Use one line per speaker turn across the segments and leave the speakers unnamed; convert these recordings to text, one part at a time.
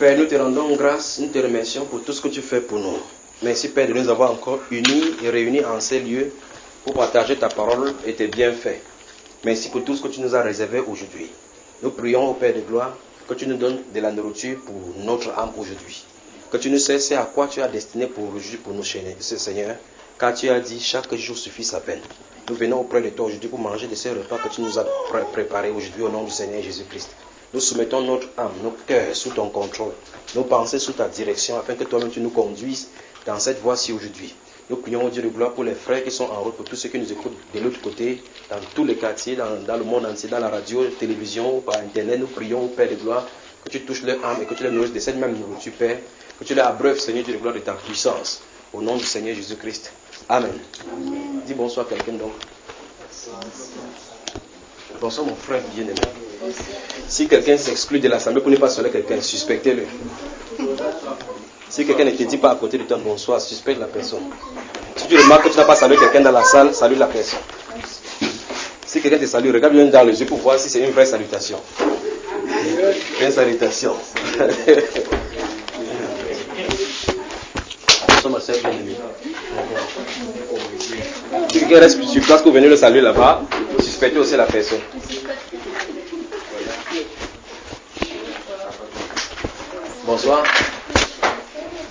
Père, nous te rendons grâce, nous te remercions pour tout ce que tu fais pour nous. Merci Père de nous avoir encore unis et réunis en ces lieux pour partager ta parole et tes bienfaits. Merci pour tout ce que tu nous as réservé aujourd'hui. Nous prions au Père de gloire que tu nous donnes de la nourriture pour notre âme aujourd'hui. Que tu nous sais c'est à quoi tu as destiné pour aujourd'hui pour nous, Seigneur. Car tu as dit chaque jour suffit sa peine. Nous venons auprès de toi aujourd'hui pour manger de ces repas que tu nous as préparés aujourd'hui au nom du Seigneur Jésus-Christ. Nous soumettons notre âme, nos cœurs sous ton contrôle, nos pensées sous ta direction, afin que toi-même tu nous conduises dans cette voie-ci aujourd'hui. Nous prions au Dieu de gloire pour les frères qui sont en route, pour tous ceux qui nous écoutent de l'autre côté, dans tous les quartiers, dans le monde entier, dans la radio, la télévision, par internet. Nous prions au Père de gloire que tu touches leur âme et que tu les nourrisses de cette même nourriture, Père, que tu les abreuves, Seigneur Dieu de gloire, de ta puissance. Au nom du Seigneur Jésus-Christ. Amen. Dis bonsoir à quelqu'un donc. Bonsoir mon frère bien-aimé. Si quelqu'un s'exclut de l'assemblée pour ne pas saluer quelqu'un, suspectez-le. Si quelqu'un ne te dit pas à côté de toi bonsoir, suspecte la personne. Si tu remarques que tu n'as pas salué quelqu'un dans la salle, salue la personne. Si quelqu'un te salue, regarde bien dans les yeux pour voir si c'est une vraie salutation. Une salutation. Bonsoir ma soeur bien-aimée. Si quelqu'un reste sur place que vous venez le saluer là-bas, suspectez aussi la personne. Bonsoir.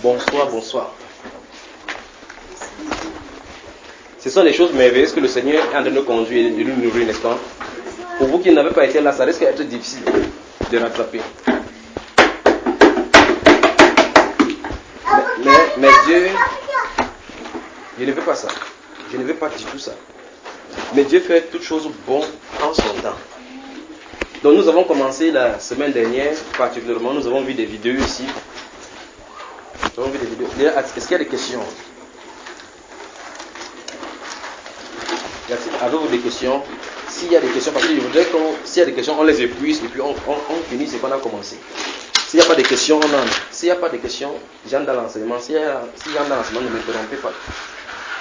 Bonsoir. Ce sont des choses merveilleuses que le Seigneur est en train de nous conduire et de nous nourrir, n'est-ce pas? Pour vous qui n'avez pas été là, ça risque d'être difficile de rattraper. Mais Dieu, je ne veux pas ça. Je ne veux pas du tout ça. Mais Dieu fait toutes choses bonnes en son temps. Donc nous avons commencé la semaine dernière, particulièrement, nous avons vu des vidéos ici. Est-ce qu'il y a des questions? Avez-vous des questions? S'il y a des questions, parce que je voudrais s'il y a des questions, on les épuise et puis on finit ce qu'on a commencé. S'il n'y a pas de questions, on en a. S'il n'y a pas de questions, j'entre dans l'enseignement. S'il y a dans l'enseignement, ne m'interrompez pas.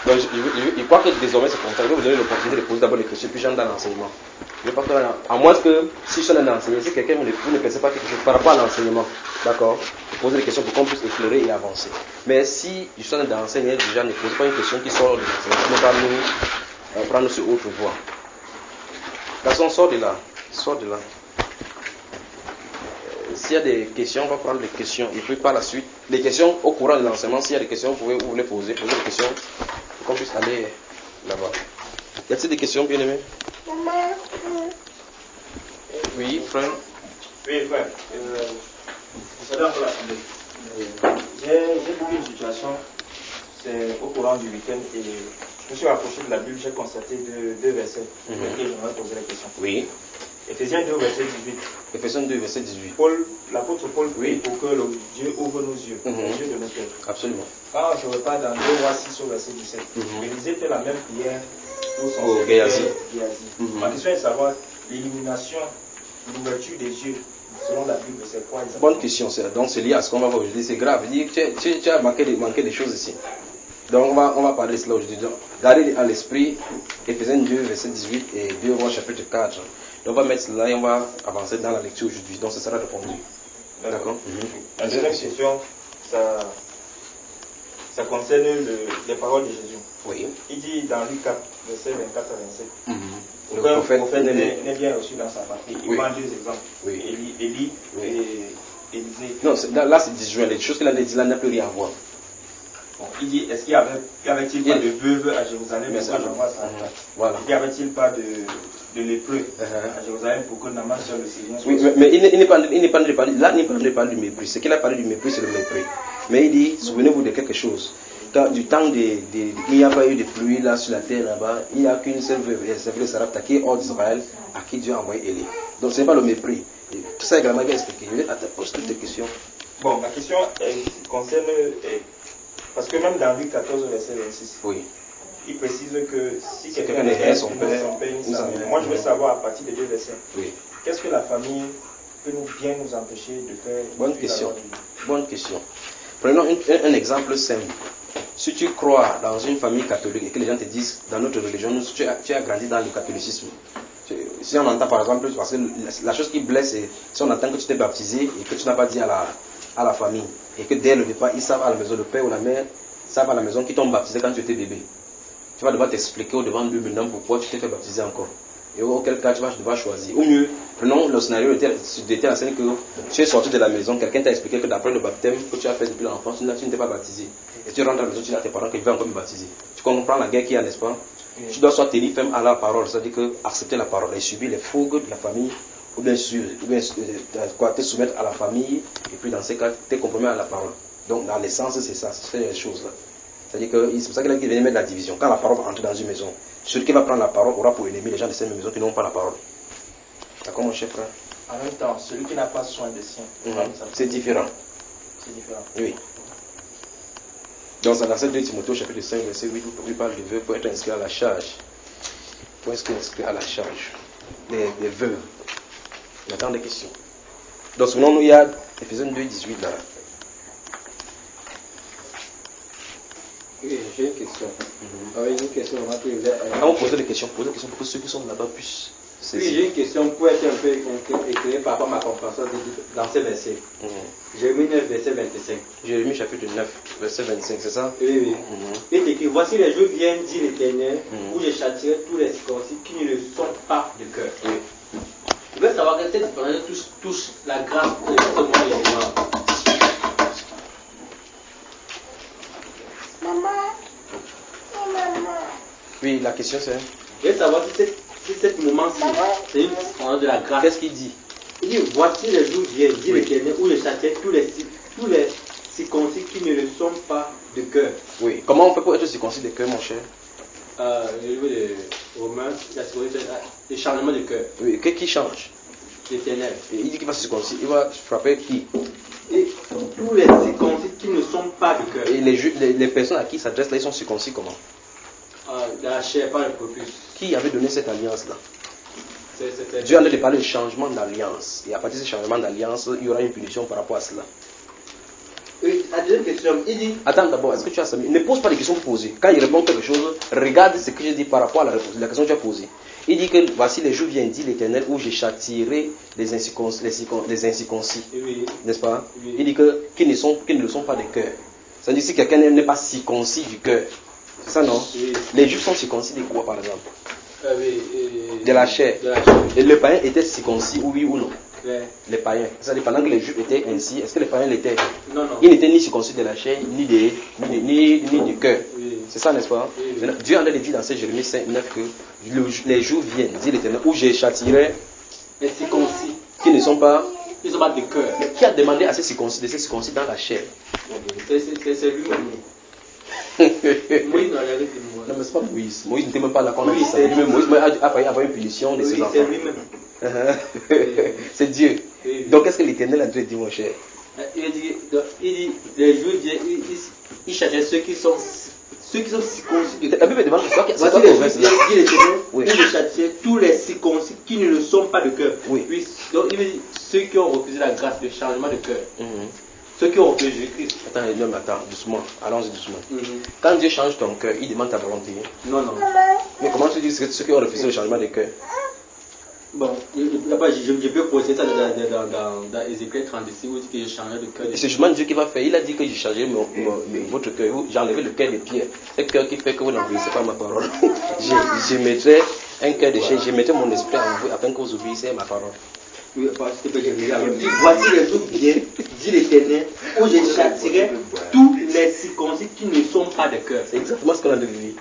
Donc je crois que désormais c'est comme ça. Je vais vous donner l'opportunité de poser d'abord les questions, puis j'entre dans l'enseignement. À moins que si je suis en train d'enseigner, si quelqu'un vous ne pensez pas quelque chose par rapport à l'enseignement, d'accord, posez des questions pour qu'on puisse éclairer et avancer. Mais si je suis en train d'enseigner, déjà ne posez pas une question qui sort de l'enseignement, ne pas nous prendre sur autre voie. Garçon, sors de là. S'il y a des questions, on va prendre les questions. Et puis par la suite, les questions au courant de l'enseignement, s'il y a des questions, vous les poser. Posez des questions pour qu'on puisse aller là-bas. Y a-t-il des questions, bien-aimés? Oui, frère.
Oui, frère. Vous savez encore l'assemblée. J'ai vécu une situation, c'est au courant du week-end, et je me suis rapproché de la Bible, j'ai constaté deux versets sur lesquels j'aimerais poser la question.
Oui.
Éphésiens 2, verset 18.
Éphésiens 2, verset 18.
L'apôtre Paul prie pour que le Dieu ouvre nos yeux, les yeux de nos cœurs.
Absolument.
Quand je repars dans 2 Rois 6 au verset 17, Élisée fait la même prière pour son serviteur
Géasi.
Ma question est de savoir l'illumination, l'ouverture des yeux, selon la Bible, c'est quoi exactement?
Bonne question. Donc c'est lié à ce qu'on va voir aujourd'hui. C'est grave. Tu as manqué des choses ici. Donc on va parler de cela aujourd'hui. Gardez à l'esprit Éphésiens 2, verset 18 et 2 Rois chapitre 4. Donc on va mettre cela et on va avancer dans la lecture aujourd'hui. Donc ce sera répondu. D'accord.
La deuxième question, ça concerne les paroles de Jésus.
Oui.
Il dit dans Luc 4, verset 24 à 27.
Le prophète
n'est bien reçu dans sa patrie. Il prend deux exemples.
Oui.
Élie et Élisée.
Non, là c'est disjoint. Les choses qu'il a dit là n'a plus rien à voir.
Bon, il dit, est-ce qu'il y avait-il pas de veuve à Jérusalem pour que j'envoie sa femme?
Voilà.
Y avait-il pas de lépreux à Jérusalem pour que Naaman soit le Seigneur?
Oui, mais il n'est pas de parler. Là, il ne parle pas du mépris. Ce qu'il a parlé du mépris, c'est le mépris. Mais il dit, souvenez-vous de quelque chose. Quand, du temps il n'y a pas eu de pluie là sur la terre là-bas, il n'y a qu'une seule veuve, c'est Sarepta, qui est hors d'Israël, à qui Dieu a envoyé Élie. Donc ce n'est pas le mépris. Tout ça également bien expliqué. Pose toutes tes questions.
Bon, ma question concerne, parce que même dans Luc 14, verset 26,
oui.
Il précise que si quelqu'un
est son père,
moi je veux savoir à partir des deux versets,
oui.
Qu'est-ce que la famille peut bien nous empêcher de faire?
Bonne question. Prenons un exemple simple. Si tu crois dans une famille catholique et que les gens te disent, dans notre religion, tu as grandi dans le catholicisme. Si on entend par exemple, parce que la chose qui blesse, c'est si on entend que tu t'es baptisé et que tu n'as pas dit à à la famille. Et que dès le départ, ils savent à la maison, le père ou la mère savent à la maison qu'ils t'ont baptisé quand tu étais bébé. Tu vas devoir t'expliquer au devant de lui maintenant pourquoi tu t'es fait baptiser encore. Et auquel cas tu vas devoir choisir. Ou mieux, prenons le scénario était la scène que tu es sorti de la maison, quelqu'un t'a expliqué que d'après le baptême que tu as fait depuis l'enfance, tu n'étais pas baptisé. Et tu rentres à la maison, tu dis à tes parents qu'ils veulent encore me baptiser. Tu comprends la guerre qu'il y a, n'est-ce pas? Tu dois soit tenir ferme à la parole, c'est-à-dire que accepter la parole et subir les fougues de la famille, ou bien te soumettre à la famille, et puis dans ces cas, t'es compromis à la parole. Donc dans l'essence, c'est ça, c'est les choses-là. C'est-à-dire que c'est pour ça qu'il vient mettre la division. Quand la parole va entrer dans une maison, celui qui va prendre la parole aura pour ennemi les gens de cette maison qui n'ont pas la parole. D'accord, mon cher frère?
En même temps, celui qui n'a pas soin des siens.
C'est différent.
C'est différent.
Oui. Donc, dans cette 2 Timothée, chapitre 5, verset 8, il parle des veuves pour être inscrit à la charge. Pour être inscrit à la charge. Des veuves. Il y a des questions. Donc, selon nous, il y a Éphésiens 2, 18 là.
Oui, j'ai une question. Une question
Quand vous posez des questions pour que ceux qui sont là-bas puissent saisir.
Oui, j'ai une question pour être un peu éclairé par rapport à ma compréhension dans ces versets. Jérémie 9, verset 25.
Jérémie chapitre 9, verset 25, c'est ça?
Oui. Il est écrit, voici les jours viennent, dit l'Éternel, où je châtierai tous les circoncis qui ne le sont pas de cœur.
Oui.
Je veux savoir que cette différence touche la grâce de ce mois élément.
Oui, la question c'est...
Je veux savoir si cette moment-ci, c'est une différence de la grâce.
Qu'est-ce qu'il dit?
Il dit, voici les jours viennent, dit l'Éternel, où je châtierai tous les circoncis qui ne le sont pas de cœur.
Oui. Comment on fait pour être circoncis de cœur, mon cher?
Au niveau des Romains, le changement de cœur.
Oui, qui change?
L'Éternel.
Il dit qu'il va se circoncis. Il va frapper qui?
Et tous les circoncis qui ne sont pas de cœur.
Et les personnes à qui il s'adresse là, ils sont circoncis comment?
Dans la chair, pas le prépuce.
Qui avait donné cette alliance-là?
C'est
Dieu a l'air de parler de changement d'alliance. Et à partir de ce changement d'alliance, il y aura une punition par rapport à cela.
Oui, la deuxième question, il dit...
Attends d'abord, est-ce que tu as Samy? Ne pose pas des questions pour poser. Quand il répond quelque chose, regarde ce que je dis par rapport à la question que tu as posée. Il dit que voici les jours viennent, dit l'Éternel, où j'ai châtierai les incirconcis.
Oui.
N'est-ce pas?
Oui.
Il dit que qui ne le sont pas de cœur. Ça veut dire si quelqu'un n'est pas circoncis du cœur. C'est ça, non?
Oui.
Les juifs sont circoncis de quoi, par exemple? De la chair.
De la chair.
Et les païens étaient circoncis, oui ou non?
Oui.
Les païens. C'est-à-dire pendant que les juifs étaient ainsi, est-ce que les païens l'étaient?
Non.
Ils n'étaient ni circoncis de la chair, ni du cœur.
Oui.
C'est ça, n'est-ce pas?
Oui.
Dieu en a dit dans ce Jérémie 5, 9 que les jours viennent, dit l'Éternel, où je châtierai
Les circoncis.
qui ne sont pas.
Ils ne sont pas de cœur.
Mais qui a demandé à ces circoncis de se circoncis dans la chair?
C'est lui-même. Moïse n'a rien dit de moi.
Non, mais c'est pas Moïse. Moïse n'était même pas là quand on a
Oui,
dit ça.
c'est
Lui-même, Moïse a failli avoir une punition de ses
Oui,
enfants.
c'est lui-même.
C'est Dieu.
Oui.
Donc, qu'est-ce que l'Éternel a dit, mon cher?
Il dit, les jours viennent, il cherchait ceux qui sont circoncis de
La Bible demande c'est toi
Voici
qui
les
progresse là.
jours, dit l'Éternel,
Oui.
il châtiait tous les circoncis qui ne le sont pas de cœur.
Oui.
Donc il veut dire ceux qui ont refusé la grâce, le changement de cœur.
Mhm.
Ceux qui ont refusé Jésus-Christ.
Attends, doucement. Allons-y doucement. Quand Dieu change ton cœur, il demande ta volonté.
Non.
Mais comment tu dis que ceux qui ont refusé le changement de cœur?
Bon, je peux poser ça dans Ézéchiel 36 où il dit que j'ai changé de cœur.
Et c'est justement Dieu qui va faire. Il a dit que j'ai changé votre cœur. J'ai enlevé le cœur de pierre. C'est le cœur qui fait que vous n'obéissez pas à ma parole. je mettrai un cœur de chair. Je mettrai mon esprit en vous afin que vous obéissez à ma parole.
Oui, parce que j'ai dit, voici les jours viennent, dit l'Éternel, où je châtierai tous les circoncis qui ne sont pas de cœur.
C'est exactement ce qu'on a de dire.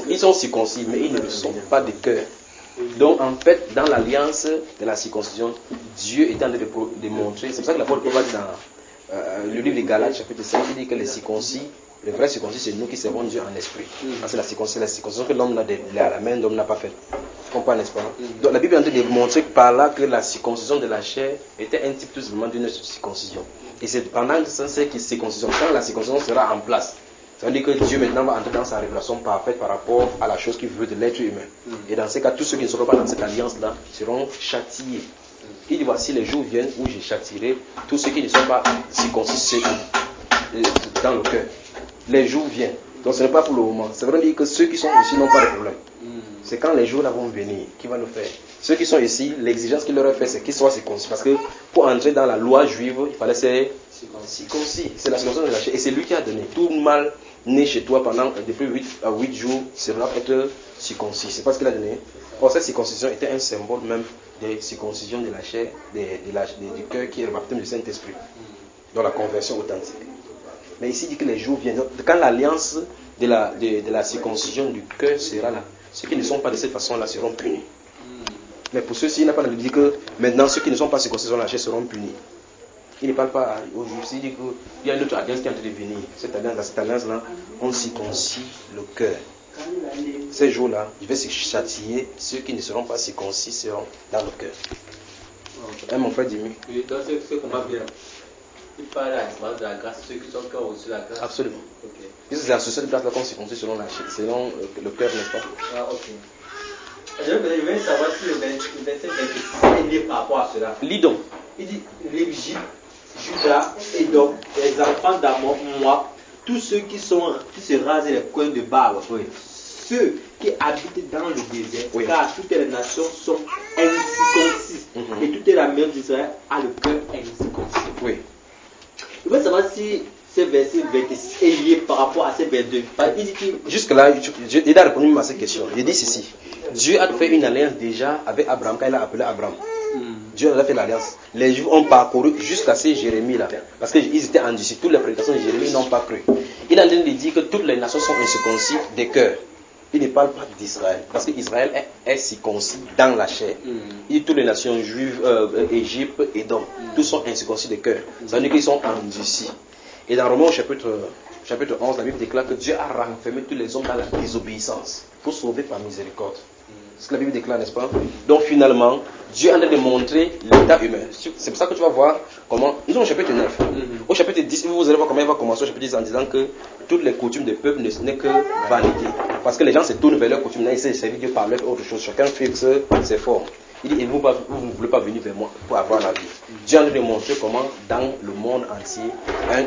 Ils sont circoncis, mais ils ne le sont pas de cœur. Donc en fait, dans l'alliance de la circoncision, Dieu est en train de montrer. C'est pour ça que l'apôtre Paul va dire dans le livre de Galates, chapitre 5, il dit que les circoncis, le vrai circoncis, c'est nous qui servons Dieu en esprit. C'est la circoncision que l'homme a à la main, l'homme n'a pas fait. Tu comprends, n'est-ce pas? Donc la Bible est en train de montrer par là que la circoncision de la chair était un type tout simplement d'une circoncision. Et c'est pendant que cette circoncision, quand la circoncision sera en place, ça veut dire que Dieu maintenant va entrer dans sa révélation parfaite par rapport à la chose qu'il veut de l'être humain. Et dans ces cas, tous ceux qui ne seront pas dans cette alliance-là seront châtiés. Il dit, voici les jours viennent où je châtierai tous ceux qui ne sont pas circoncis dans le cœur. Les jours viennent. Donc ce n'est pas pour le moment. C'est vrai dire que ceux qui sont ici n'ont pas de problème. C'est quand les jours là vont venir qui va nous faire. Ceux qui sont ici, l'exigence qu'il leur a fait, c'est qu'ils soient circoncis. Parce que pour entrer dans la loi juive, il fallait ser circoncis. C'est la circoncision de la chair. Et c'est lui qui a donné. Tout mal né chez toi pendant depuis 8 à 8 jours, c'est là être circoncis. C'est pas ce qu'il a donné. Or, cette circoncision était un symbole même de circoncision de la chair, du cœur qui est le baptême du Saint-Esprit. Dans la conversion authentique. Mais ici, il dit que les jours viennent. Quand l'alliance de la circoncision du cœur sera là, ceux qui ne sont pas de cette façon-là seront punis. Mais pour ceux-ci, il n'a pas de dire que maintenant ceux qui ne sont pas circoncis sur la chair seront punis. Il ne parle pas aux juifs, il dit qu'il y a une autre alliance qui est en train de venir. Cette alliance-là, on circoncis le cœur. Ces jours-là, je vais châtier ceux qui ne seront pas circoncis seront dans le cœur. Hein, mon frère Jimmy?
Oui, donc c'est comment bien. Il parle à de la grâce, ceux qui sont cœur aussi la grâce.
Absolument.
Okay.
C'est la seule grâce qu'on circoncis selon la chair, selon le cœur, n'est-ce pas?
Ah, ok. Je veux savoir si le verset 26 est lié par rapport à cela.
Lis donc.
Il dit l'Égypte, Juda, Édom, les enfants d'Amon, moi, tous ceux qui se rasent les coins de barbe,
oui.
Ceux qui habitent dans le désert,
oui.
Car toutes les nations sont incirconcis, et toute la maison d'Israël a le cœur incirconcis.
Oui.
Je veux savoir si ce verset 26 est lié par rapport à ce 22.
Jusque-là, il a répondu à cette question. Il dit ceci. Dieu a fait une alliance déjà avec Abraham quand il a appelé Abraham. Dieu a fait l'alliance. Les Juifs ont parcouru jusqu'à ces Jérémie-là. Parce qu'ils étaient endurcis. Toutes les prédications de Jérémie n'ont pas cru. Il est en train de dire que toutes les nations sont incirconcis des cœurs. Il ne parle pas d'Israël. Parce qu'Israël est circoncis dans la chair. Il dit toutes les nations juives, Égypte et donc, tous sont incirconcis des cœurs. Ça veut dire qu'ils sont endurcis. Et dans Romains chapitre 11, la Bible déclare que Dieu a renfermé tous les hommes dans la désobéissance pour sauver par miséricorde. C'est ce que la Bible déclare, n'est-ce pas? Donc finalement, Dieu en a démontré l'état humain. C'est pour ça que tu vas voir comment... Nous sommes au chapitre 9. Au chapitre 10, vous allez voir comment il va commencer au chapitre 10 en disant que toutes les coutumes des peuples n'est que vanité. Parce que les gens se tournent vers leurs coutumes, là, ils essaient de servir Dieu par leur autre chose. Chacun fixe ses formes. Il dit, vous ne voulez pas venir vers moi pour avoir la vie. Dieu a démontré comment, dans le monde entier,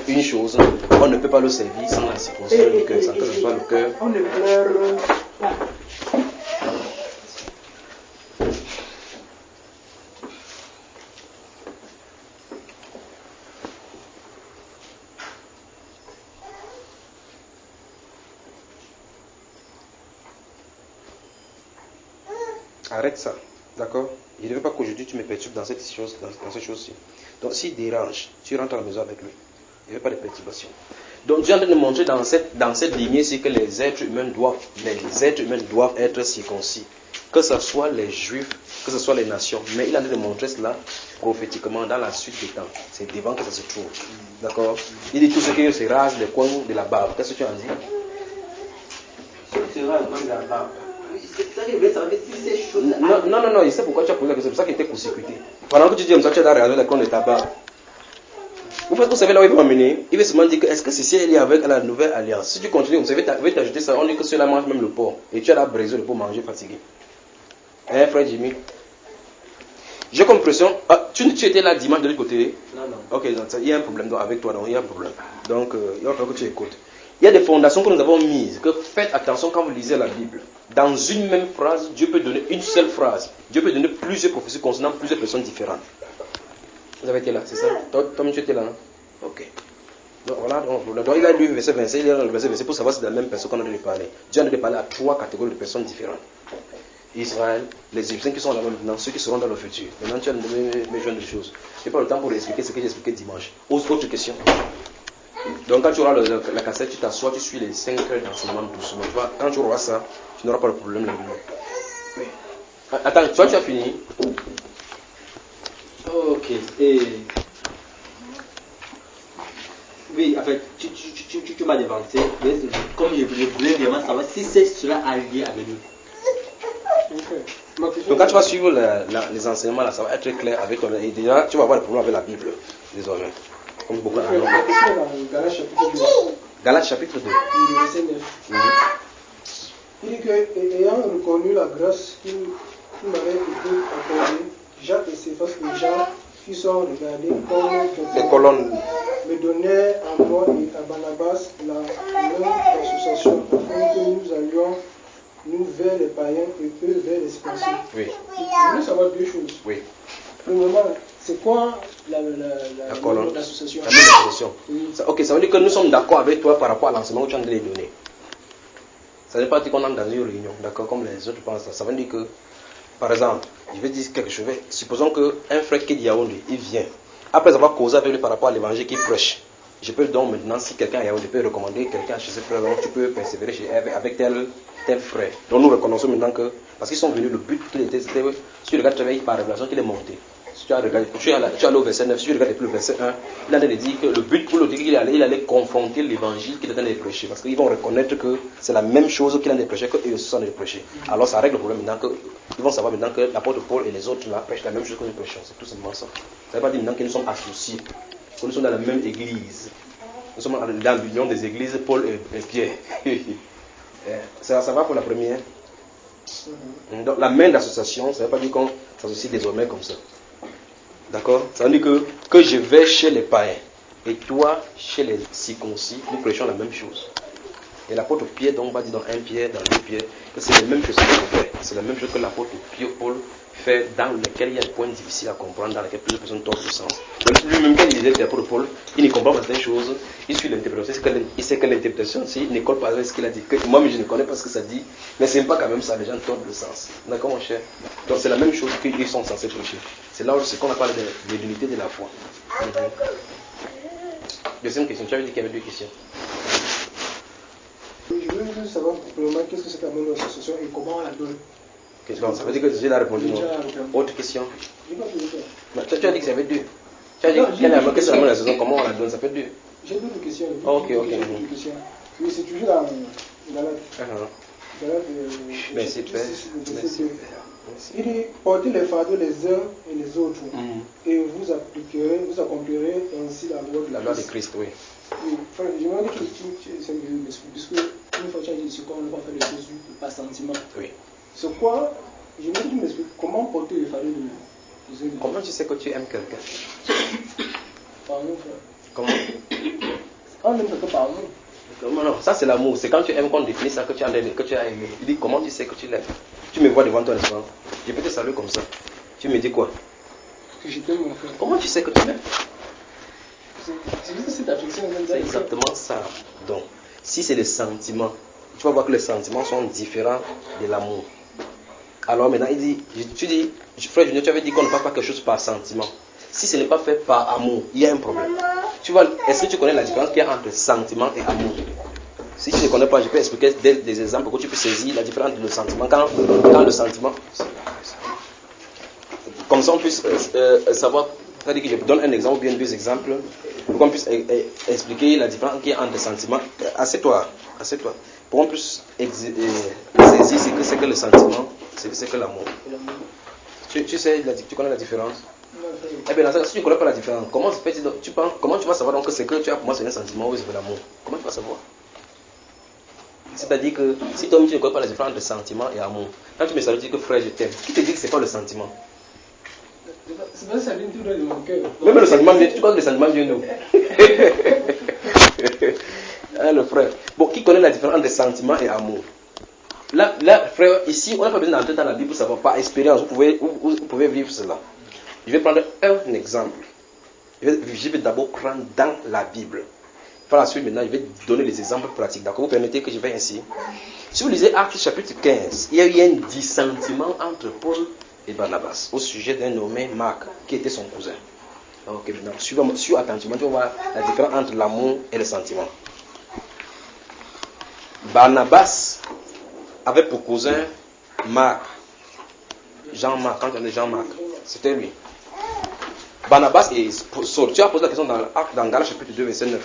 une chose, on ne peut pas le servir sans la circoncision du cœur, sans que ce soit le cœur.
On ne pleure pas.
Arrête ça, d'accord? Il ne veut pas qu'aujourd'hui tu me perturbes dans cette chose, dans cette chose-ci. Donc s'il dérange, tu rentres à la maison avec lui. Il ne veut pas de perturbation. Donc Dieu est en train de montrer dans cette lignée-ci que les êtres humains doivent être circoncis. Que ce soit les juifs, que ce soit les nations. Mais il est en train de montrer cela prophétiquement dans la suite des temps. C'est devant que ça se trouve. D'accord? Il dit tout ce qui se rase les coins de la barbe. Qu'est-ce que tu en dis?
Ce qui se rase les coins de la barbe.
Non, il sait pourquoi tu as posé la question. C'est pour ça qu'il était court-circuité. Pendant que tu dis comme ça, tu as regardé les coins de ta barbe. Vous savez là où il va m'amener? Il va se demander que est-ce que ceci est lié avec la nouvelle alliance? Si tu continues, vous savez, t'ajouter ça, on dit que ceux-là mangent même le porc. Et tu as la brisé le porc manger fatigué. Hein, frère Jimmy? J'ai comme pression. Ah, tu étais là dimanche de l'autre côté?
Non.
Ok, donc, il y a un problème donc, avec toi, donc il y a un problème. Donc, il va falloir que tu écoutes. Il y a des fondations que nous avons mises, que faites attention quand vous lisez la Bible. Dans une même phrase, Dieu peut donner une seule phrase. Dieu peut donner plusieurs prophéties concernant plusieurs personnes différentes. Vous avez été là, c'est ça? Tom, tu étais là, hein? Ok. Donc voilà, donc il a lu le verset 25, il a lu le verset 26 pour savoir si c'est la même personne qu'on a dû parler. Dieu a dû parler à 3 catégories de personnes différentes. Israël, les Égyptiens qui sont là maintenant, ceux qui seront dans le futur. Maintenant, tu as me joindre des choses. Je n'ai pas le temps pour expliquer ce que j'ai expliqué dimanche. Autre question. Donc quand tu auras la cassette, tu t'assois, tu suis les 5 heures d'enseignement doucement. Tu vois, quand tu auras ça, tu n'auras pas de problème là-dedans. Oui. Attends, toi tu as fini?
Ok. Oui, en fait, tu m'as devancé. Comme je voulais vraiment savoir si c'est cela allié avec nous.
Donc quand tu vas suivre les enseignements là, ça va être très clair avec toi. Et déjà, tu vas avoir des problèmes avec la Bible, désormais. Comme beaucoup de Galates chapitre 2.
Il dit que, ayant reconnu la grâce qu'il m'avait été accordée, Jacques et Céphas déjà qui sont regardés comme
les colonnes.
avait donné à moi et à Barnabas la même association afin que nous allions nous vers les païens et eux vers les circoncis.
Oui.
Je voulais savoir deux choses.
Oui.
Premièrement, c'est quoi
colonne.
l'association?
La même association.
Oui.
Ok, ça veut dire que nous sommes d'accord avec toi par rapport à l'enseignement que tu as donné. Ça ne veut pas dire qu'on entre dans une réunion, d'accord, comme les autres pensent. Ça veut dire que, par exemple, je vais dire quelque chose. Supposons qu'un frère qui est Yaoundé, il vient. Après avoir causé avec lui par rapport à l'évangile qu'il prêche, je peux donc maintenant, si quelqu'un à Yaoundé peut recommander quelqu'un chez ce frère, donc tu peux persévérer avec tel frère. Donc nous reconnaissons maintenant que, parce qu'ils sont venus, le but qu'il était, c'était, si tu regardes travailler par révélation qu'il est monté. Si tu as regardé, tu es allé au verset 9, si tu regardes plus le verset 1, il a dit que le but pour le dire qu'il allait confronter l'évangile qu'il est en train de prêcher. Parce qu'ils vont reconnaître que c'est la même chose qu'il est en train de prêcher qu'eux aussi sont en train de prêcher. Alors ça règle le problème maintenant qu'ils vont savoir maintenant que l'apôtre Paul et les autres là prêchent la même chose que nous prêchons. C'est tout simplement ça. Ça ne veut pas dire maintenant que nous sommes associés, que nous sommes dans la même église. Nous sommes dans l'union des églises Paul et Pierre. Ça va pour la première. Donc la main d'association, ça ne veut pas dire qu'on s'associe désormais comme ça. D'accord? Ça veut dire que je vais chez les païens et toi chez les circoncis, nous prêchons la même chose. Et l'apôtre Pierre donc va dire dans 1 Pierre, dans 2 Pierre, que c'est la même chose que fait. C'est la même chose que l'apôtre Paul fait, dans lequel il y a des points difficiles à comprendre, dans lesquels plusieurs personnes tombent du sens. Donc lui-même, quand il disait l'apôtre Paul, il ne comprend pas certaines choses, il suit l'interprétation, il sait que l'interprétation, il ne colle pas avec ce qu'il a dit. Moi-même, je ne connais pas ce que ça dit, mais ce n'est pas quand même ça, les gens tombent le sens. D'accord, mon cher? Donc c'est la même chose qu'ils sont censés prêcher. C'est là où c'est qu'on a parlé de l'unité de la foi. Deuxième question, tu avais dit qu'il y avait deux questions.
Je veux juste savoir premièrement qu'est-ce que c'est la même association et comment on la donne.
Okay, donc ça veut dire que j'ai la réponse. Autre question. Tu as dit que ça avait deux. Tu as dit qu'est-ce que c'est la même association, comment on la donne, ça fait deux.
J'ai deux questions.
Ok.
Oui, c'est toujours dans Galate.
Merci, Père.
Il dit, portez les fardeaux les uns et les autres, et vous accomplirez ainsi la loi de Christ.
Oui.
Oui, frère, je me dis que tu m'expliques, puisque une fois tu as dit ici qu'on ne va pas faire les choses par sentiment.
Oui.
C'est quoi, je me dis que tu m'expliques comment porter les fardeaux les uns.
Comment tu sais que tu aimes quelqu'un?
Par nous, frère.
Comment?
On aime quelqu'un par nous.
Non, ça c'est l'amour. C'est quand tu aimes qu'on définit ça que tu as aimé. Il dit comment tu sais que tu l'aimes? Tu me vois devant toi, n'est-ce pas? Je peux te saluer comme ça. Tu me dis quoi?
Que je t'aime, mon frère.
Comment tu sais que tu l'aimes?
C'est juste cette affection.
C'est exactement ça. Donc, si c'est des sentiments, tu vas voir que les sentiments sont différents de l'amour. Alors maintenant, il dit, tu dis, frère Junior, tu avais dit qu'on ne fait pas quelque chose par sentiment. Si ce n'est pas fait par amour, il y a un problème. Tu vois, est-ce que tu connais la différence qu'il y a entre sentiment et amour? Si tu ne connais pas, je peux expliquer des exemples pour que tu puisses saisir la différence entre le sentiment. Quand le sentiment, comme ça on puisse savoir, c'est-à-dire que je donne un exemple ou bien deux exemples, pour qu'on puisse expliquer la différence qu'il y a entre le sentiment. Assieds-toi. Pour qu'on puisse saisir ce que c'est que le sentiment, ce que c'est que l'amour. Tu sais, tu connais la différence? Eh bien, si tu ne connais pas la différence, comment tu vas savoir donc que c'est que tu as pour moi c'est un sentiment ou c'est de l'amour? Comment tu vas savoir? C'est-à-dire que si toi tu ne connais pas la différence entre sentiment et amour, quand tu me salues, tu dis que frère je t'aime, qui te dit que c'est quoi le sentiment?
C'est pas ça vient tout de mon cœur.
Même le sentiment vient, tu crois que le sentiment vient d'où? Hein, le frère. Bon, qui connaît la différence entre sentiment et amour? Là, frère, ici, on n'a pas besoin d'entrer dans la Bible pour savoir, par expérience, vous pouvez vivre cela. Je vais prendre un exemple. Je vais d'abord prendre dans la Bible. Par la suite, maintenant, je vais donner les exemples pratiques. D'accord? Vous permettez que je vais ainsi. Si vous lisez Actes chapitre 15, il y a eu un dissentiment entre Paul et Barnabas au sujet d'un nommé Marc, qui était son cousin. Ok, maintenant, suis attentivement, tu vas voir la différence entre l'amour et le sentiment. Barnabas avait pour cousin Marc. Jean-Marc, quand on dit Jean-Marc, c'était lui. Barnabas et Saul, tu as posé la question dans Galates chapitre 2, verset 9.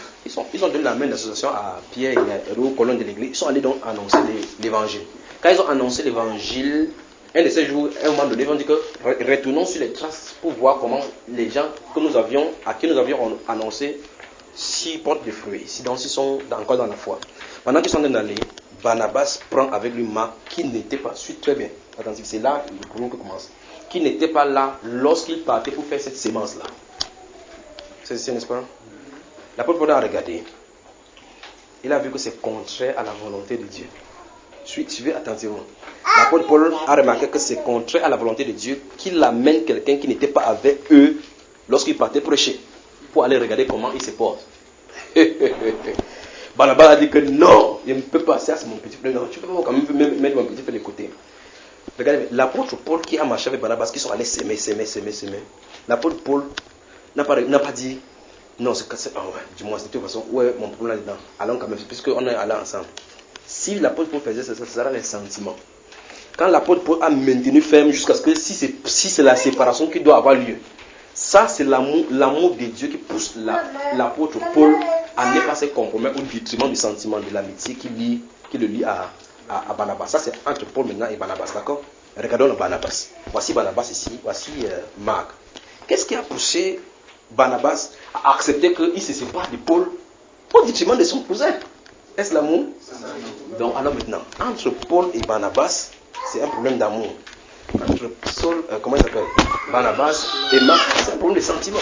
Ils ont donné la main d'association à Pierre et aux colonnes de l'église. Ils sont allés donc annoncer l'évangile. Quand ils ont annoncé l'évangile, un de ces jours, à un moment donné, ils ont dit que retournons sur les traces pour voir comment les gens à qui nous avions annoncé s'ils portent des fruits, s'ils sont encore dans la foi. Pendant qu'ils sont allés, Barnabas prend avec lui Marc, qui n'était pas, suis très bien, attention, c'est là le problème qui commence, qui n'était pas là lorsqu'il partait pour faire cette sémence-là. C'est n'est-ce pas? L'apôtre Paul a regardé. Il a vu que c'est contraire à la volonté de Dieu. Suivez attentivement. L'apôtre Paul a remarqué que c'est contraire à la volonté de Dieu qu'il amène quelqu'un qui n'était pas avec eux lorsqu'il partait prêcher, pour aller regarder comment il se porte. Barnabas a dit que non, je ne peux pas, ça c'est mon petit frère. Non, tu peux pas quand même mettre mon petit frère de côté. Regardez, l'apôtre Paul qui a marché avec Barnabas, qui sont allés s'aimer. L'apôtre Paul n'a pas dit non, c'est du moins, de toute façon, ouais, mon problème là-dedans. Allons quand même, puisqu'on est allés ensemble. Si l'apôtre Paul faisait ça, ça sera les sentiments. Quand l'apôtre Paul a maintenu ferme jusqu'à ce que si c'est la séparation qui doit avoir lieu, ça c'est l'amour de Dieu qui pousse l'apôtre Paul à ne pas se compromettre au détriment du sentiment de l'amitié qui le lie à Barnabas. Ça c'est entre Paul maintenant et Barnabas, d'accord? Regardons le Barnabas. Voici Barnabas ici, voici Marc. Qu'est-ce qui a poussé Barnabas a accepté qu'il se sépare de Paul au détriment de son cousin? Est-ce l'amour? Donc alors maintenant, entre Paul et Barnabas, c'est un problème d'amour. Entre Saul, comment il s'appelle? Barnabas et Marc, c'est un problème de sentiment.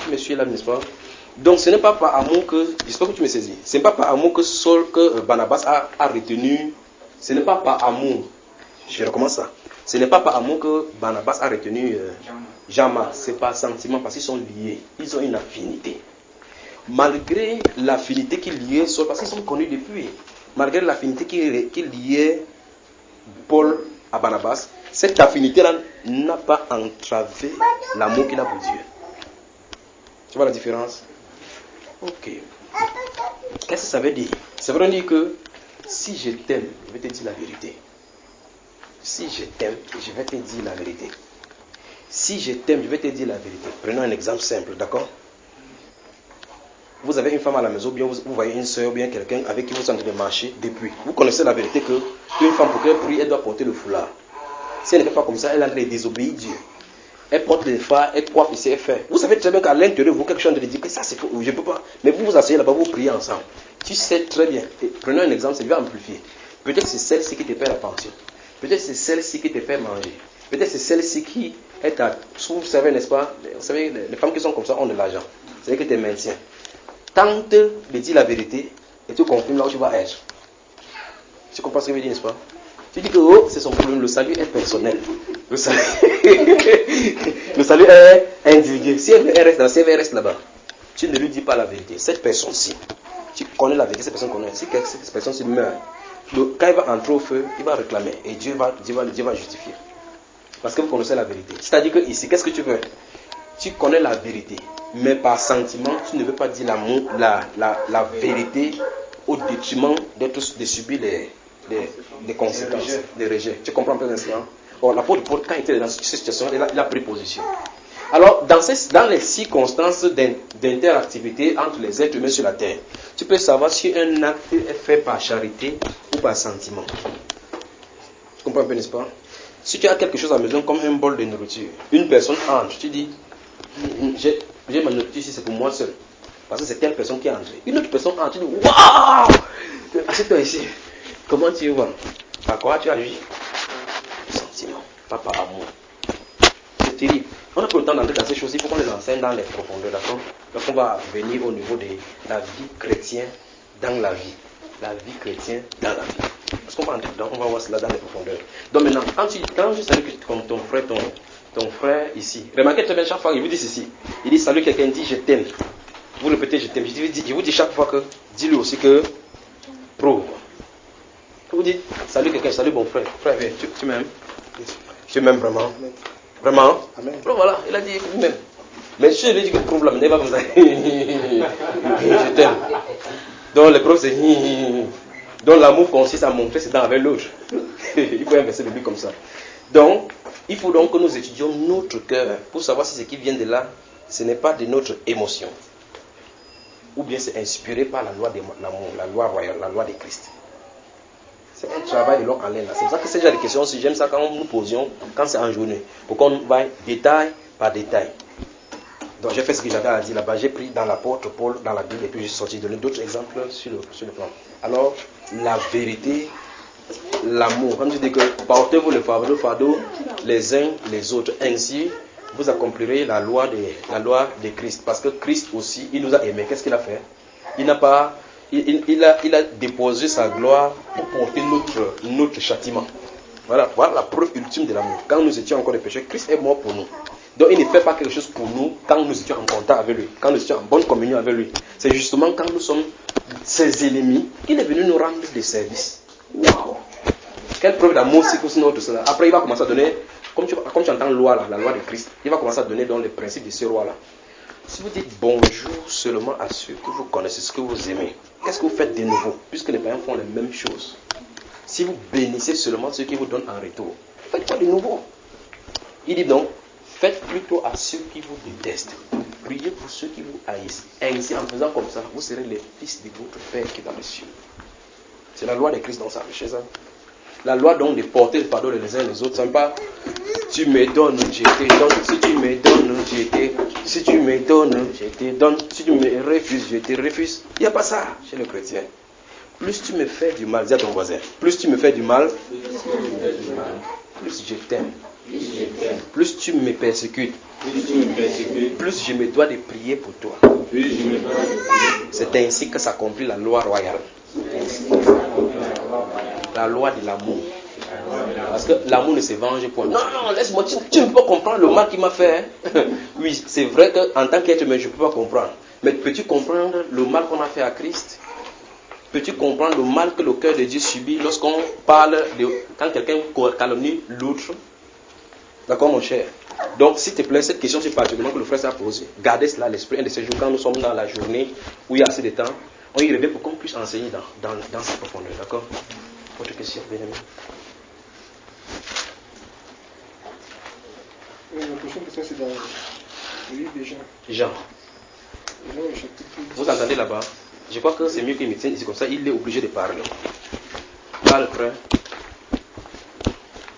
Monsieur là, n'est-ce pas? Donc ce n'est pas par amour que, j'espère que tu me saisis, ce n'est pas par amour que Barnabas a retenu, ce n'est pas par amour, je recommence ça, ce n'est pas par amour que Barnabas a retenu Jean-Marc, c'est par sentiment, parce qu'ils sont liés, ils ont une affinité. Malgré l'affinité qui liait Saul, parce qu'ils sont connus depuis, malgré l'affinité qui liait Paul à Barnabas, cette affinité-là n'a pas entravé l'amour qu'il a pour Dieu. Tu vois la différence? Ok. Qu'est-ce que ça veut dire? Ça veut dire que si je t'aime, je vais te dire la vérité. Si je t'aime, je vais te dire la vérité. Si je t'aime, je vais te dire la vérité. Prenons un exemple simple, d'accord? Vous avez une femme à la maison, bien vous voyez une soeur, bien quelqu'un avec qui vous êtes en train de marcher depuis. Vous connaissez la vérité que une femme, pour qu'elle prie, elle doit porter le foulard. Si elle ne fait pas comme ça, elle est en train de désobéir Dieu. Elle porte les phares, elle coiffe ici, elle fait. Vous savez très bien qu'à l'intérieur, vous, quelque chose de dire que ça c'est faux, je ne peux pas. Mais vous vous asseyez là-bas, vous priez ensemble. Tu sais très bien. Et prenons un exemple, c'est bien amplifié. Peut-être c'est celle-ci qui te paie la pension. Peut-être c'est celle-ci qui te fait manger. Peut-être c'est celle-ci qui est à. Vous savez, n'est-ce pas? Vous savez, les femmes qui sont comme ça ont de l'argent. C'est que tu maintiens. Tente de dire la vérité et tu confirmes là où tu vas être. Tu comprends ce que je veux dire, n'est-ce pas? Tu dis que oh, c'est son problème, le salut est personnel. Le salut est individuel. Si elle reste là-bas, tu ne lui dis pas la vérité. Cette personne-ci, tu connais la vérité, cette personne connaît. Si cette personne-ci meurt, quand il va entrer au feu, il va réclamer et Dieu va justifier. Parce que vous connaissez la vérité. C'est-à-dire que ici, qu'est-ce que tu veux? Tu connais la vérité, mais par sentiment, tu ne veux pas dire la vérité au détriment de subir des conséquences, des rejets. Tu comprends un peu l'instant? Or, l'apôtre Paul, quand il était dans cette situation, il a pris position. Alors, dans les circonstances d'interactivité entre les êtres humains sur la terre, tu peux savoir si un acte est fait par charité ou par sentiment. Tu comprends un peu, n'est-ce pas? Si tu as quelque chose à la maison comme un bol de nourriture, une personne entre, tu dis, j'ai ma nourriture ici, c'est pour moi seul. Parce que c'est telle personne qui est entrée. Une autre personne entre, tu dis, waouh! Assieds-toi ici. Comment tu vois? Par quoi tu agis? Sentiment, pas par amour. C'est terrible. On n'a pas le temps d'entrer dans ces choses, il faut qu'on les enseigne dans les profondeurs, d'accord? Donc on va venir au niveau de la vie chrétienne dans la vie. La vie chrétienne dans la vie. Parce qu'on va entrer dedans, on va voir cela dans les profondeurs. Donc maintenant, quand je salue ton frère ici, remarquez très bien chaque fois qu'il vous dit ceci. Il dit salut, quelqu'un dit je t'aime. Vous répétez je t'aime. Je vous dis chaque fois que, dis-lui aussi que prouve. Vous dites salut quelqu'un, salut mon frère. Frère, tu m'aimes? Tu m'aimes vraiment? Vraiment? Amen. Donc voilà, il a dit qu'il m'aime. Mais si je lui dis que prouve là, n'est pas comme ça. Je t'aime. Donc les preuves c'est donc l'amour consiste à montrer ses dents avec l'autre. Il faut inverser le but comme ça. Donc, il faut donc que nous étudions notre cœur pour savoir si ce qui vient de là, ce n'est pas de notre émotion. Ou bien c'est inspiré par la loi de l'amour, la loi royale, la loi de Christ. C'est un travail de longue haleine. C'est pour ça que c'est déjà des questions, si j'aime ça quand nous posions, quand c'est en journée, pour qu'on vaille détail par détail. Donc j'ai fait ce que j'avais à dire là-bas, j'ai pris dans l'apôtre Paul, dans la Bible, et puis j'ai sorti donner d'autres exemples sur le plan. Alors, la vérité, l'amour, comme je dis que portez-vous le fardeau les uns les autres, ainsi vous accomplirez la loi de Christ. Parce que Christ aussi, il nous a aimés. Qu'est-ce qu'il a fait? Il n'a pas... Il a déposé sa gloire pour porter notre châtiment. Voilà la preuve ultime de l'amour. Quand nous étions encore des pécheurs, Christ est mort pour nous. Donc il ne fait pas quelque chose pour nous quand nous étions en contact avec lui, quand nous étions en bonne communion avec lui. C'est justement quand nous sommes ses ennemis qu'il est venu nous rendre des services. Waouh! Quelle preuve d'amour c'est que sinon de cela. Après il va commencer à donner, comme tu entends loi là, la loi de Christ, il va commencer à donner dans les principes de ce roi là. Si vous dites bonjour seulement à ceux que vous connaissez, ce que vous aimez, qu'est-ce que vous faites de nouveau? Puisque les païens font les mêmes choses. Si vous bénissez seulement ceux qui vous donnent en retour, faites quoi de nouveau? Il dit donc, faites plutôt à ceux qui vous détestent. Priez pour ceux qui vous haïssent. Ainsi, en faisant comme ça, vous serez les fils de votre Père qui est dans les cieux. C'est la loi de Christ dans sa richesse. La loi donc de porter le fardeau les uns les autres. Ce n'est pas tu me donnes, je te donne. Si tu me donnes, je te. Si tu me donnes, je te donne. Si tu me refuses, je te refuse. Il n'y a pas ça chez le chrétien. Plus tu me fais du mal, dis à ton voisin. Plus tu me fais du mal, plus je t'aime. Plus tu me persécutes, plus je me dois de prier pour toi. C'est ainsi que s'accomplit la loi royale. La loi de l'amour. Parce que l'amour ne se venge point. Non, laisse-moi, tu ne peux pas comprendre le mal qu'il m'a fait. Oui, c'est vrai qu'en tant qu'être humain, je ne peux pas comprendre. Mais peux-tu comprendre le mal qu'on a fait à Christ? Peux-tu comprendre le mal que le cœur de Dieu subit lorsqu'on parle de... Quand quelqu'un calomnie l'autre? D'accord, mon cher? Donc, s'il te plaît, cette question, c'est particulièrement que le frère s'est posée. Gardez cela à l'esprit. Un de ces jours, quand nous sommes dans la journée où il y a assez de temps, on y revient pour qu'on puisse enseigner dans sa profondeur. D'accord? Autre question, bien-aimé?
La prochaine question, c'est dans le livre de Jean.
Jean. Vous entendez là-bas? Je crois que c'est mieux qu'il me tienne ici comme ça, il est obligé de parler. Parle, frère.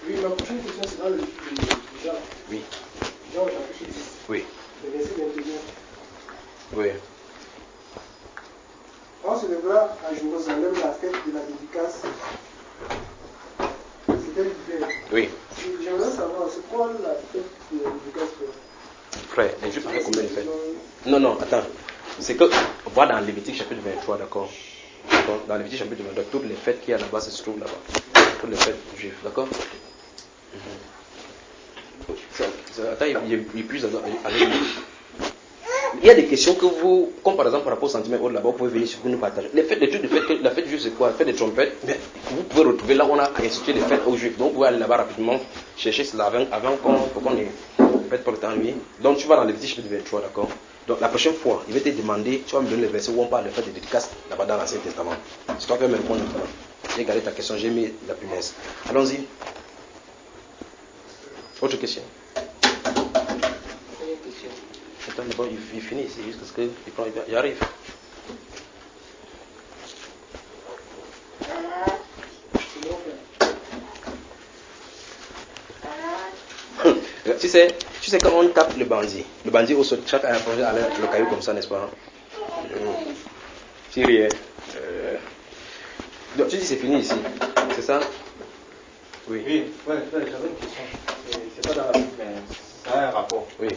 Oui, ma prochaine question, c'est dans le livre de Jean.
Oui.
Jean, chapitre 10.
Oui.
Le verset 21.
Oui.
On célébra à Jérusalem la fête de la dédicace. C'était l'hiver.
Oui.
J'aimerais savoir, c'est quoi la fête de la dédicace?
Frère, et je parlais combien de fêtes? Non, attends. C'est que, on voit dans Lévitique chapitre 23, d'accord? Dans Lévitique chapitre 23, toutes les fêtes qu'il y a là-bas se trouvent là-bas. Toutes les fêtes juives, d'accord? Attends, il plus avec nous. Il y a des questions que vous, comme par exemple par rapport au sentiment là-bas, vous pouvez venir sur nous partager. Les fêtes, la fête juive, c'est quoi? La fête des trompettes, mais vous pouvez retrouver là où on a institué les fêtes aux juifs. Donc vous pouvez aller là-bas rapidement, chercher cela avant qu'on ait fait pour le temps, oui. Donc tu vas dans Lévitique chapitre 23, d'accord? Donc la prochaine fois, il va te demander, tu vas me donner le verset où on parle de fête de dédicace là-bas dans l'Ancien Testament. C'est toi qui vas me répondre maintenant. J'ai gardé ta question, j'ai mis la punaise. Allons-y. Autre question. Attends, d'abord, il finit ici, juste parce qu'il arrive. Tu sais quand on tape le bandit au sol, chaque approche à le caillou comme ça, n'est-ce pas? Tu ris, donc tu dis c'est fini ici, c'est ça? Oui.
Oui, j'avais une question. C'est pas dans la Bible, mais ça a un rapport.
Oui.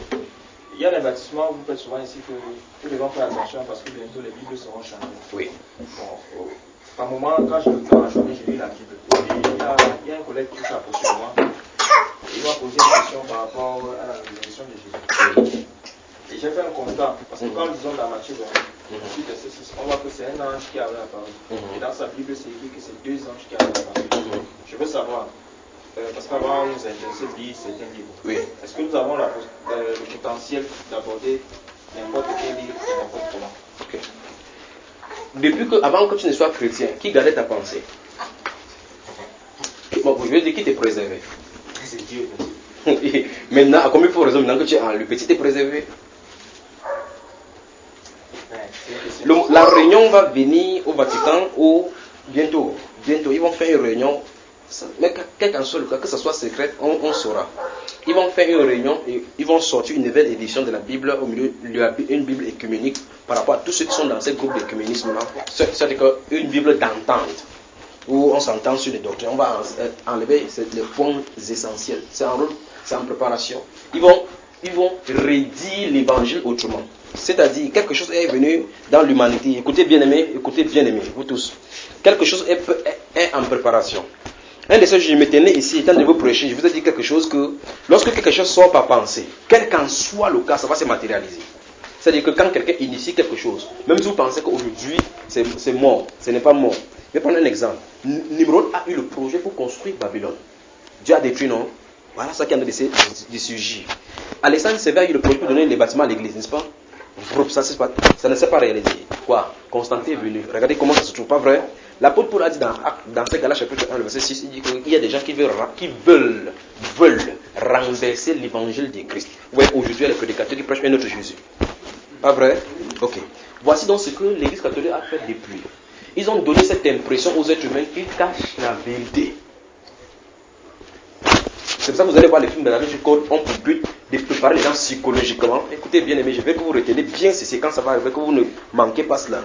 Il y a des bâtissements, vous faites souvent ici que nous devons faire attention parce que bientôt les Bibles seront changées.
Oui.
Bon, par moment, quand je dans la journée, je lis la Bible. Et il y a un collègue qui s'est approché de moi. Il m'a posé une question par rapport à la résurrection de Jésus. Et j'ai fait un constat, parce que quand nous lisons dans Matthieu 20, on voit que c'est un ange qui avait apparu. Et dans sa Bible, c'est écrit que c'est deux anges qui avaient apparu. Je veux savoir, parce qu'avant, on nous intéressait de lire certains livres.
Oui.
Est-ce que nous avons le potentiel d'aborder n'importe quel livre, n'importe comment?
Ok. Depuis que, avant que tu ne sois chrétien, qui gardait ta pensée? Bon, je veux dire, qui t'est préservé?
C'est Dieu.
Maintenant, comme il faut raison, maintenant que tu es en le petit t'es préservé. La réunion va venir au Vatican bientôt, ils vont faire une réunion, mais quel qu'en soit le cas, que ce soit secret, on saura. Ils vont faire une réunion et ils vont sortir une nouvelle édition de la Bible, au milieu une Bible écuménique par rapport à tous ceux qui sont dans ce groupe d'écuménisme-là. C'est-à-dire une Bible d'entente, où on s'entend sur les doctrines. On va enlever les points essentiels. C'est en préparation. Ils vont ils vont redire l'évangile autrement. C'est-à-dire, quelque chose est venu dans l'humanité. Écoutez bien aimés, vous tous. Quelque chose est en préparation. Un des seuls, je me tenais ici, étant de vous prêcher, je vous ai dit quelque chose que, lorsque quelque chose sort par pensée, quel qu'en soit le cas, ça va se matérialiser. C'est-à-dire que quand quelqu'un initie quelque chose, même si vous pensez qu'aujourd'hui, c'est mort, ce n'est pas mort. Je vais prendre un exemple. Nimrod a eu le projet pour construire Babylone. Dieu a détruit, non? Voilà ça qui est en train de surgir. Alexandre Sévère a eu le projet pour donner les bâtiments à l'église, n'est-ce pas? Ça ne s'est pas réalisé. Quoi? Constantin est venu. Regardez comment ça se trouve, pas vrai? L'apôtre Paul a dit dans ce Galates chapitre 1, verset 6, il dit qu'il y a des gens qui veulent renverser l'évangile de Christ. Ouais, aujourd'hui, il y a les prédicateurs qui prêchent un autre Jésus. Pas vrai? Ok. Voici donc ce que l'Église catholique a fait depuis. Ils ont donné cette impression aux êtres humains qu'ils cachent la vérité. C'est pour ça que vous allez voir les films de la Vinci Code ont pour but de préparer les gens psychologiquement. Écoutez bien aimés, je veux que vous retenez bien ces séquences, ça va arriver, que vous ne manquez pas cela.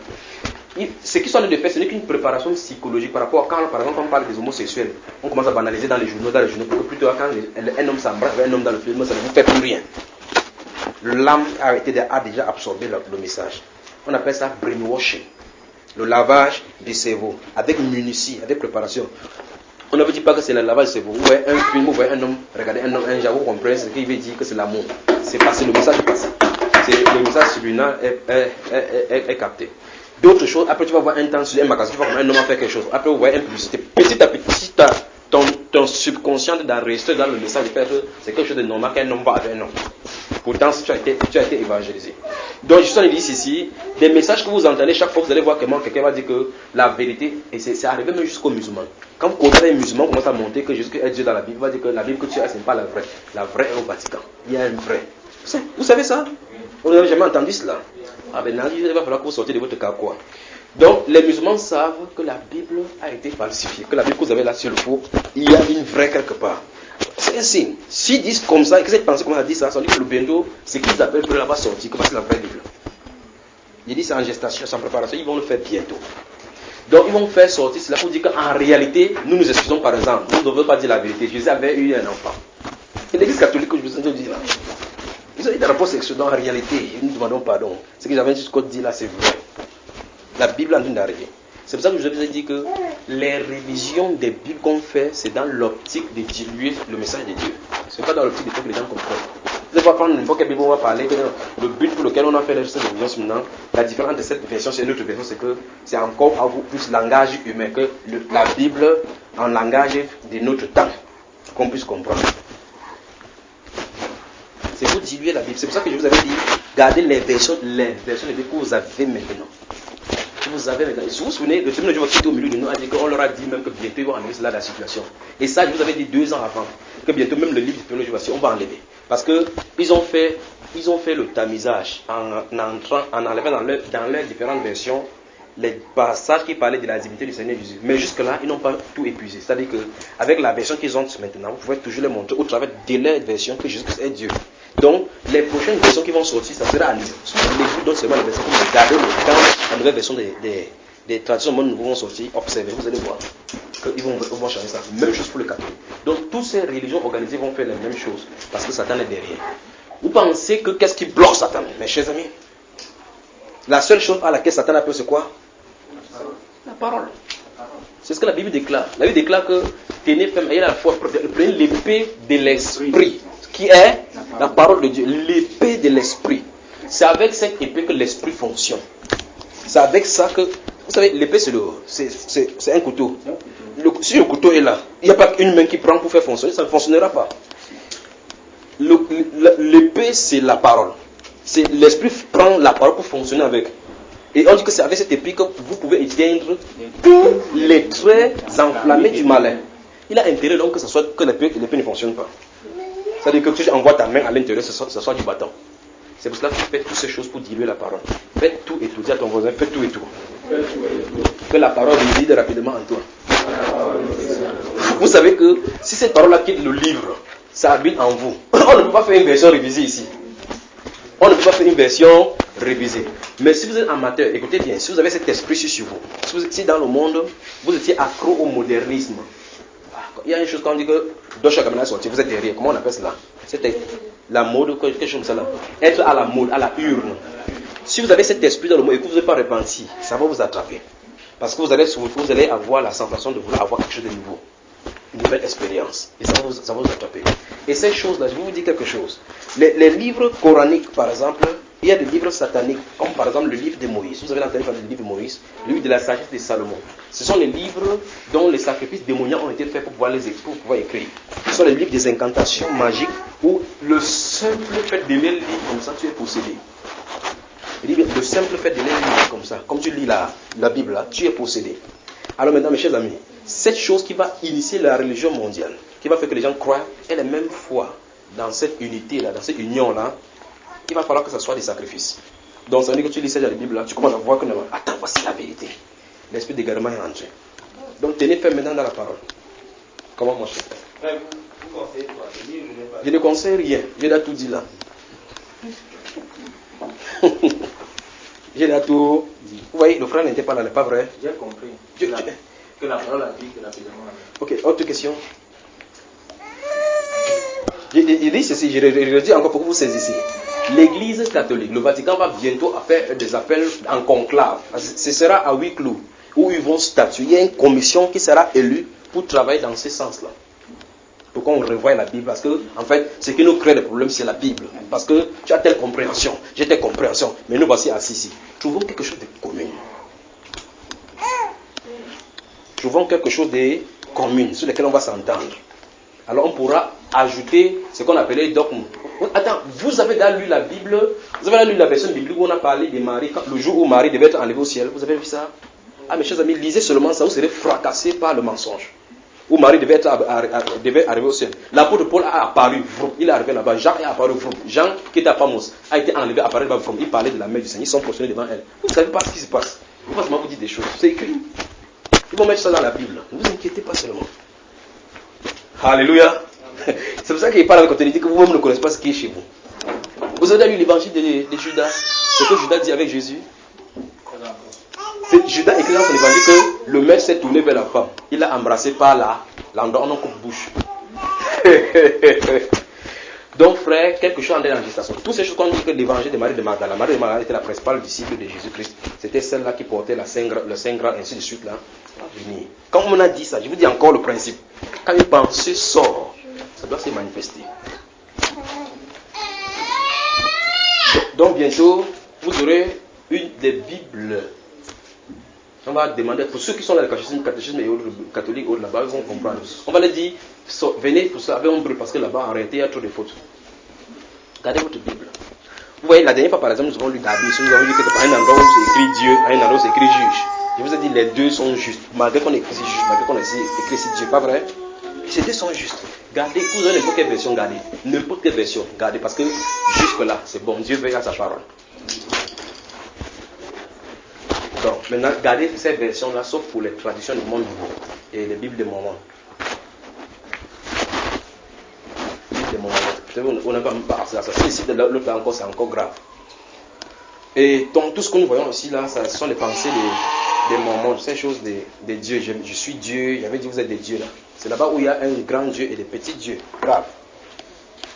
Ce qu'ils sont en train de faire, ce n'est qu'une préparation psychologique par rapport à quand, par exemple, on parle des homosexuels. On commence à banaliser dans les journaux, pour que plutôt quand un homme s'embrasse avec un homme dans le film, ça ne vous fait plus rien. L'âme a déjà absorbé le message. On appelle ça brainwashing. Le lavage du cerveau, avec munitie, avec préparation. On ne veut dire pas que c'est le lavage du cerveau. Vous voyez un film, vous voyez un homme, regardez un homme, un genre, vous comprenez ce qu'il veut dire que c'est l'amour. C'est passé, le message est passé. Le message subliminal est capté. D'autres choses, après tu vas voir un temps sur un magasin, tu vas voir un homme faire quelque chose. Après vous voyez une publicité. Petit à petit, ton subconscient d'enregistrer dans le message de faire que c'est quelque chose de normal qu'un homme va avec un homme. Pourtant, tu as été évangélisé. Donc, je suis en train de dire ici, des messages que vous entendez chaque fois, vous allez voir comment quelqu'un va dire que la vérité, et c'est arrivé même jusqu'aux musulmans. Quand vous connaissez les musulmans, commencent à monter que Jésus est Dieu dans la Bible, il va dire que la Bible que tu as, ce n'est pas la vraie. La vraie est au Vatican. Il y a une vraie. Vous savez ça? Vous n'avez jamais entendu cela? Ah ben, il va falloir que vous sortiez de votre carquois. Donc, les musulmans savent que la Bible a été falsifiée, que la Bible que vous avez là sur le faux, il y a une vraie quelque part. C'est un signe. S'ils disent comme ça, et que cette pensée comme ça dit ça, ça dit que le bientôt, c'est qu'ils appellent pour la sortir, que c'est la vraie Bible. Ils disent c'est en gestation, c'est en préparation, ils vont le faire bientôt. Donc ils vont faire sortir cela pour dire qu'en réalité, nous nous excusons par exemple, nous ne devons pas dire la vérité. Jésus avait eu un enfant. C'est l'église catholique que je vous ai dit là. Ils ont eu des rapports sexuels, en réalité, nous demandons pardon. Ce qu'ils avaient jusqu'au dit là, c'est vrai. La Bible est en train d'arriver. C'est pour ça que je vous ai dit que les révisions des Bibles qu'on fait, c'est dans l'optique de diluer le message de Dieu. Ce n'est pas dans l'optique de faire que les gens comprennent. Vous allez prendre n'importe quelle Bible, on va parler. Le but pour lequel on a fait cette révision maintenant, la différence entre cette version et l'autre version, c'est que c'est encore à vous plus langage humain que la Bible en langage de notre temps, qu'on puisse comprendre. C'est pour diluer la Bible. C'est pour ça que je vous avais dit, gardez les versions de Bible que vous avez maintenant. Vous avez maintenant. Si vous vous souvenez, le tribunal de Dieu qui au milieu de nous a dit qu'on leur a dit même que bientôt ils vont enlever cela de la situation. Et ça, je vous avais dit 2 ans avant, que bientôt même le livre du tribunal de Dieu, on va enlever. Parce qu'ils ont fait le tamisage en enlevant dans leurs différentes versions les passages qui parlaient de la divinité du Seigneur Jésus. Mais jusque-là, ils n'ont pas tout épuisé. C'est-à-dire qu'avec la version qu'ils ont maintenant, vous pouvez toujours les montrer au travers de leur version que Jésus est Dieu. Donc, les prochaines versions qui vont sortir, ça sera à nous. Si vous voulez, donc seulement les versions que vous regardez dans la nouvelle version des traditions monde nouveau vont sortir, observez, vous allez voir qu'ils vont changer ça. Même chose pour les catholiques. Donc, toutes ces religions organisées vont faire la même chose, parce que Satan est derrière. Vous pensez que qu'est-ce qui bloque Satan, mes chers amis? La seule chose à laquelle Satan a peur, c'est quoi? La parole. C'est ce que la Bible déclare. La Bible déclare que tenez ferme, ayez la foi, prenez l'épée de l'esprit, qui est la parole de Dieu, l'épée de l'esprit. C'est avec cette épée que l'esprit fonctionne. C'est avec ça que, vous savez, l'épée c'est un couteau. Si le couteau est là, il n'y a pas qu'une main qui prend pour faire fonctionner, ça ne fonctionnera pas. L'épée c'est la parole. C'est l'esprit prend la parole pour fonctionner avec. Et on dit que c'est avec cette épée que vous pouvez éteindre tous les traits enflammés du malin. Il a intérêt donc que l'épée ne fonctionne pas. C'est-à-dire que tu envoies ta main à l'intérieur, ce soit du bâton. C'est pour cela que tu fais toutes ces choses pour diluer la parole. Fais tout et tout. Dis à ton voisin, fais tout et tout. Que la parole réside rapidement en toi. Vous savez que si cette parole-là quitte le livre, ça habite en vous. On ne peut pas faire une version révisée ici. On ne peut pas faire une version révisée. Mais si vous êtes amateur, écoutez bien, si vous avez cet esprit sur vous, si dans le monde, vous étiez accro au modernisme, il y a une chose quand on dit que Deutsche Gamma est sorti, vous êtes derrière, comment on appelle cela? C'était la mode, quelque chose comme ça là. Être à la mode, à la urne. Si vous avez cet esprit dans le monde et que vous n'êtes pas repenti, ça va vous attraper. Parce que vous allez avoir la sensation de vouloir avoir quelque chose de nouveau. Une nouvelle expérience. Et ça va vous attraper. Et ces choses-là, je vais vous dire quelque chose. Les livres coraniques, par exemple, il y a des livres sataniques, comme par exemple le livre de Moïse. Vous avez entendu parler du livre de Moïse, le livre de la sagesse de Salomon. Ce sont les livres dont les sacrifices démoniaques ont été faits pour pouvoir écrire. Ce sont les livres des incantations magiques où le simple fait de lire le livre comme ça, tu es possédé. Le simple fait de lire le livre comme ça, comme tu lis la Bible là, tu es possédé. Alors maintenant, mes chers amis, cette chose qui va initier la religion mondiale, qui va faire que les gens croient et la même foi dans cette unité-là, dans cette union-là, il va falloir que ce soit des sacrifices. Donc, ça veut dire que tu lis la Bible, là, tu commences à voir que, attends, voici la vérité. L'esprit d'égarement est entré. Donc, tenez ferme maintenant dans la parole. Comment mon cher frère?
Vous conseillez quoi?
Je ne conseille rien. J'ai déjà tout dit là. J'ai déjà tout dit. Vous voyez, le frère n'était pas là, n'est pas vrai?
J'ai compris. Que la parole a dit que rapidement.
Ok, autre question. Il dit ceci, je le dis encore pour que vous saisissiez. L'Église catholique, le Vatican va bientôt faire des appels en conclave. Ce sera à huis clos, où ils vont statuer. Il y a une commission qui sera élue pour travailler dans ce sens-là. Pour qu'on revoie la Bible. Parce que, en fait, ce qui nous crée des problèmes, c'est la Bible. Parce que tu as telle compréhension, j'ai telle compréhension. Mais nous voici assis ici. Trouvons quelque chose de commun. Trouvons quelque chose de commun sur lequel on va s'entendre. Alors on pourra ajouter ce qu'on appelait dogme. Attends, vous avez déjà lu la Bible, vous avez déjà lu la version biblique où on a parlé de Marie, le jour où Marie devait être enlevée au ciel. Vous avez vu ça? Ah mes chers amis, lisez seulement ça, vous serez fracassés par le mensonge. Où Marie devait arriver au ciel. L'apôtre Paul a apparu, il est arrivé là-bas. Jean est apparu, Jean qui était à Pamos a été enlevé, apparu là-bas, il parlait de la mère du Seigneur, ils sont prosternés devant elle. Vous ne savez pas ce qui se passe. Vous pouvez vous dire des choses, c'est écrit. Ils vont mettre ça dans la Bible. Ne vous inquiétez pas seulement. Alléluia. C'est pour ça qu'il parle avec dit que vous-même ne connaissez pas ce qui est chez vous. Vous avez lu l'évangile de Judas. Ce que Judas dit avec Jésus. C'est Judas écrit dans son évangile que le maître s'est tourné vers la femme. Il l'a embrassé par l'endroit où on coupe bouche. Donc frère, quelque chose en est dans la gestation. Toutes ces choses qu'on dit que l'évangile de Marie de Magdala. La Marie de Magdala était la principale disciple de Jésus-Christ. C'était celle-là qui portait le Saint Graal, ainsi de suite là. Quand on a dit ça, je vous dis encore le principe. Quand une pensée sort, ça doit se manifester. Donc bientôt, vous aurez une des Bibles. On va demander, pour ceux qui sont dans le catéchisme et autres catholiques là-bas, ils vont comprendre. On va leur dire, venez pour ça avec un brûle parce que là-bas, en réalité, il y a trop de fautes. Gardez votre Bible. Vous voyez, la dernière fois, par exemple, nous avons lu David. Nous avons lu qu'à un endroit où c'est écrit Dieu, à un endroit où c'est écrit juge. Je vous ai dit, les deux sont justes. Malgré qu'on ait écrit juge, malgré qu'on ait écrit Dieu, pas vrai? Ces deux sont justes. Gardez, vous avez n'importe quelle version, gardez. N'importe quelle version, gardez. Parce que jusque-là, c'est bon. Dieu veille à sa parole. Donc, maintenant, gardez cette version-là, sauf pour les traditions du monde nouveau et les Bibles de Mormon. On n'a pas ça. Ici, l'autre encore, c'est encore grave. Et donc, tout ce que nous voyons ici, là, ce sont les pensées des Mormons, ces choses des dieux. Je suis Dieu, il avait dit vous êtes des dieux là. C'est là-bas où il y a un grand Dieu et des petits dieux. Grave.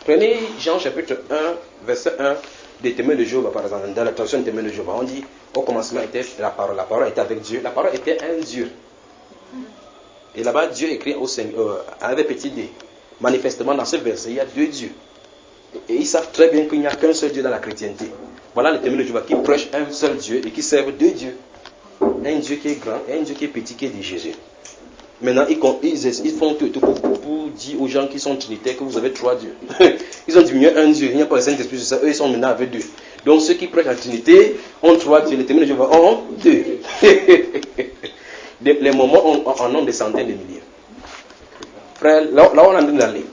Prenez Jean chapitre 1, verset 1 des témoins de Jéhovah, par exemple. Dans la traduction des témoins de Jéhovah, on dit au commencement était la parole. La parole était avec Dieu. La parole était un Dieu. Et là-bas, Dieu écrit au Seigneur, avec petit d. Manifestement, dans ce verset, il y a deux dieux. Et ils savent très bien qu'il n'y a qu'un seul Dieu dans la chrétienté. Voilà les témoins de Jéhovah qui prêchent un seul Dieu et qui servent deux dieux. Un Dieu qui est grand et un Dieu qui est petit, qui est de Jésus. Maintenant, ils font tout pour dire aux gens qui sont trinitaires que vous avez trois dieux. Ils ont diminué un Dieu, il n'y a pas le Saint-Esprit sur ça. Eux, ils sont maintenant avec deux. Donc, ceux qui prêchent la Trinité ont trois dieux. Les témoins de Jéhovah ont deux. Les moments en ont des centaines de milliers. Frère, là où on est en train d'aller,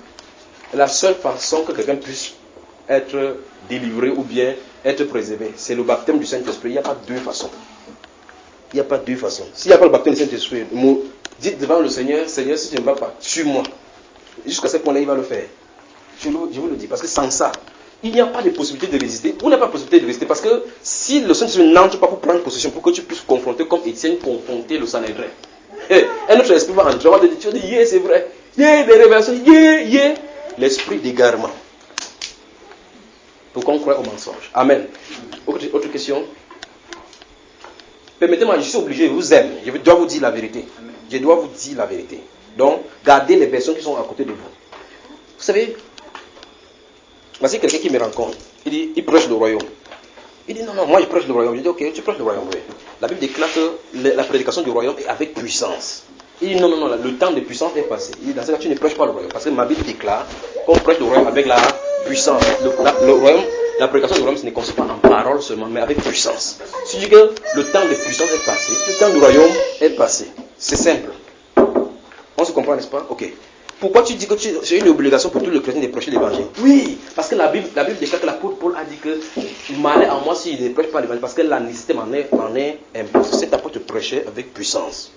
la seule façon que quelqu'un puisse être délivré ou bien être préservé, c'est le baptême du Saint-Esprit. Il n'y a pas deux façons. Il n'y a pas deux façons. S'il n'y a pas le baptême du Saint-Esprit, dites devant le Seigneur, Seigneur, si tu ne vas pas, tue-moi. Jusqu'à ce point-là, il va le faire. Je vous le dis, parce que sans ça, il n'y a pas de possibilité de résister. Vous n'avez pas de possibilité de résister, parce que si le Saint-Esprit n'entre pas pour prendre possession, pour que tu puisses confronter comme Étienne, confronter le Sanhédrin. Un autre esprit va entrer, on va te dire, yeah, c'est vrai. Yeah, des révélations, yeah. L'esprit d'égarement. pour qu'on croie au mensonge. Amen. Autre question? Permettez-moi, je suis obligé, je vous aime. Je dois vous dire la vérité. Je dois vous dire la vérité. Donc, gardez les personnes qui sont à côté de vous. Vous savez, voici quelqu'un qui me rencontre. Il dit, il prêche le royaume. Il dit, non, moi je prêche le royaume. Je dis, ok, tu prêches le royaume, oui. La Bible déclare que la prédication du royaume est avec puissance. Il dit, non, le temps de puissance est passé. Il dit, dans ce cas, tu ne prêches pas le royaume. Parce que ma Bible déclare qu'on prêche le royaume avec la puissance. Le royaume, la prédication du royaume, ce ne consiste pas en parole seulement, mais avec puissance. Si tu dis que le temps de puissance est passé, le temps du royaume est passé. C'est simple. On se comprend, n'est-ce pas? Ok. Pourquoi tu dis que c'est une obligation pour tous les chrétiens de prêcher l'évangile? Oui, parce que la Bible déclare que l'apôtre Paul a dit que malheur à moi s'il ne prêche pas l'évangile, parce que la nécessité m'en est imposée. Cet apôtre prêchait avec puissance.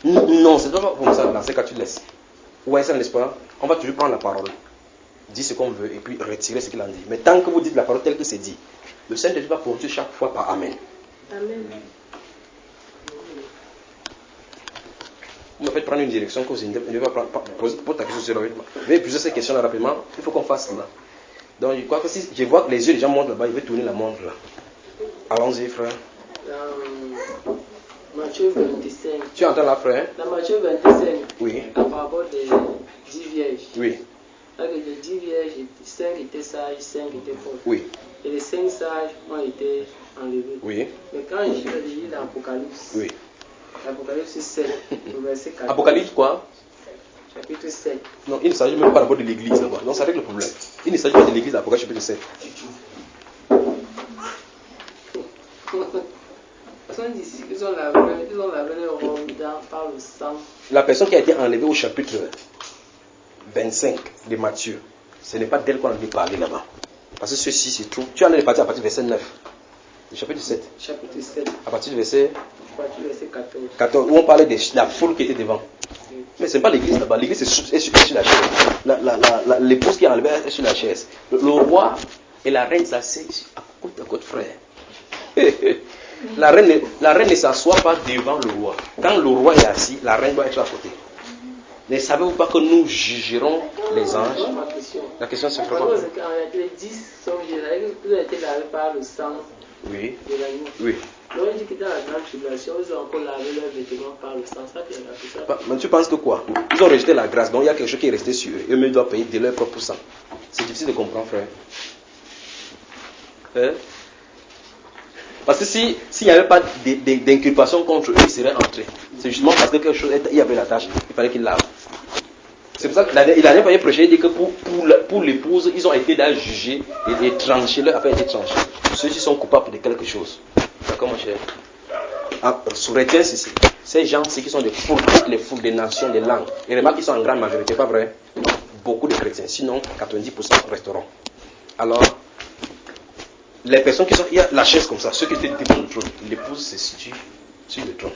Non, c'est pas comme ça, dans ce cas tu laisses. Ouais, ça n'est-ce pas? On va toujours prendre la parole, dire ce qu'on veut et puis retirer ce qu'il en dit. Mais tant que vous dites la parole telle que c'est dit, le Saint-Esprit va prononcer chaque fois par Amen.
Amen.
Vous me faites prendre une direction que vous ne va pas poser ta question sur le rythme. Je vais poser ces questions-là rapidement. Il faut qu'on fasse cela. Donc, je crois que si je vois que les yeux des gens montent là-bas, il va tourner la montre là. Allons-y, frère.
Matthieu 25.
Tu entends là, frère?
Dans Matthieu 25,
oui.
À propos des 10 vierges.
Oui.
Avec les 10 vierges, 5 étaient sages, 5 étaient folles.
Oui.
Et les 5 sages ont été enlevés.
Oui.
Mais quand je lis l'Apocalypse,
oui.
L'Apocalypse 7, le verset 4.
Apocalypse quoi?
Chapitre 7.
Non, il ne s'agit même pas d'abord de l'église là-bas. Non, ça règle le problème. Il ne s'agit pas de l'église d'Apocalypse chapitre 7.
Ils ont lavé leur robe par le sang.
La personne qui a été enlevée au chapitre 25 de Matthieu, ce n'est pas d'elle qu'on a dû parler là-bas. Parce que ceci se trouve. Tu en es parti à partir du verset 9. Le chapitre 7.
Chapitre 7.
À partir du verset
14.
14. Où on parlait de la foule qui était devant. Mais ce n'est pas l'église là-bas. L'église est sur la chaise. L'épouse qui est enlevée est sur la chaise. Le roi et la reine s'asseyent à côte frère. La reine ne s'assoit pas devant le roi. Quand le roi est assis, la reine doit être à côté. Ne savez-vous pas que nous jugerons les anges? La question c'est quoi?
Les 10 sont ils ont été lavés par le sang de l'agneau.
Oui.
Donc il dit que dans la grande tribulation, ils ont encore lavé leurs vêtements par le sang. Ça vient de ça.
Mais tu penses que quoi? Ils ont rejeté la grâce, donc il y a quelque chose qui est resté sur eux. Eux-mêmes doivent payer de leur propre sang. C'est difficile de comprendre, frère. Parce que s'il n'y avait pas d'inculpation contre eux, ils seraient entrés. C'est justement parce que quelque chose, il y avait la tâche, il fallait qu'ils lavent. C'est pour ça qu'il a rien fallu prêcher, il dit que pour l'épouse, ils ont été là jugés et tranchés, leur affaire a été tranchée. Ceux-ci sont coupables de quelque chose. D'accord, mon cher? Retiens ceci. Ces gens, c'est qui sont des foules, toutes les foules des nations, des langues. Et remarque qu'ils sont en grande majorité, pas vrai? Beaucoup de chrétiens, sinon 90% resteront. Alors, les personnes qui sont, il y a la chaise comme ça, ceux qui étaient devant le trône, l'épouse se situe sur le trône.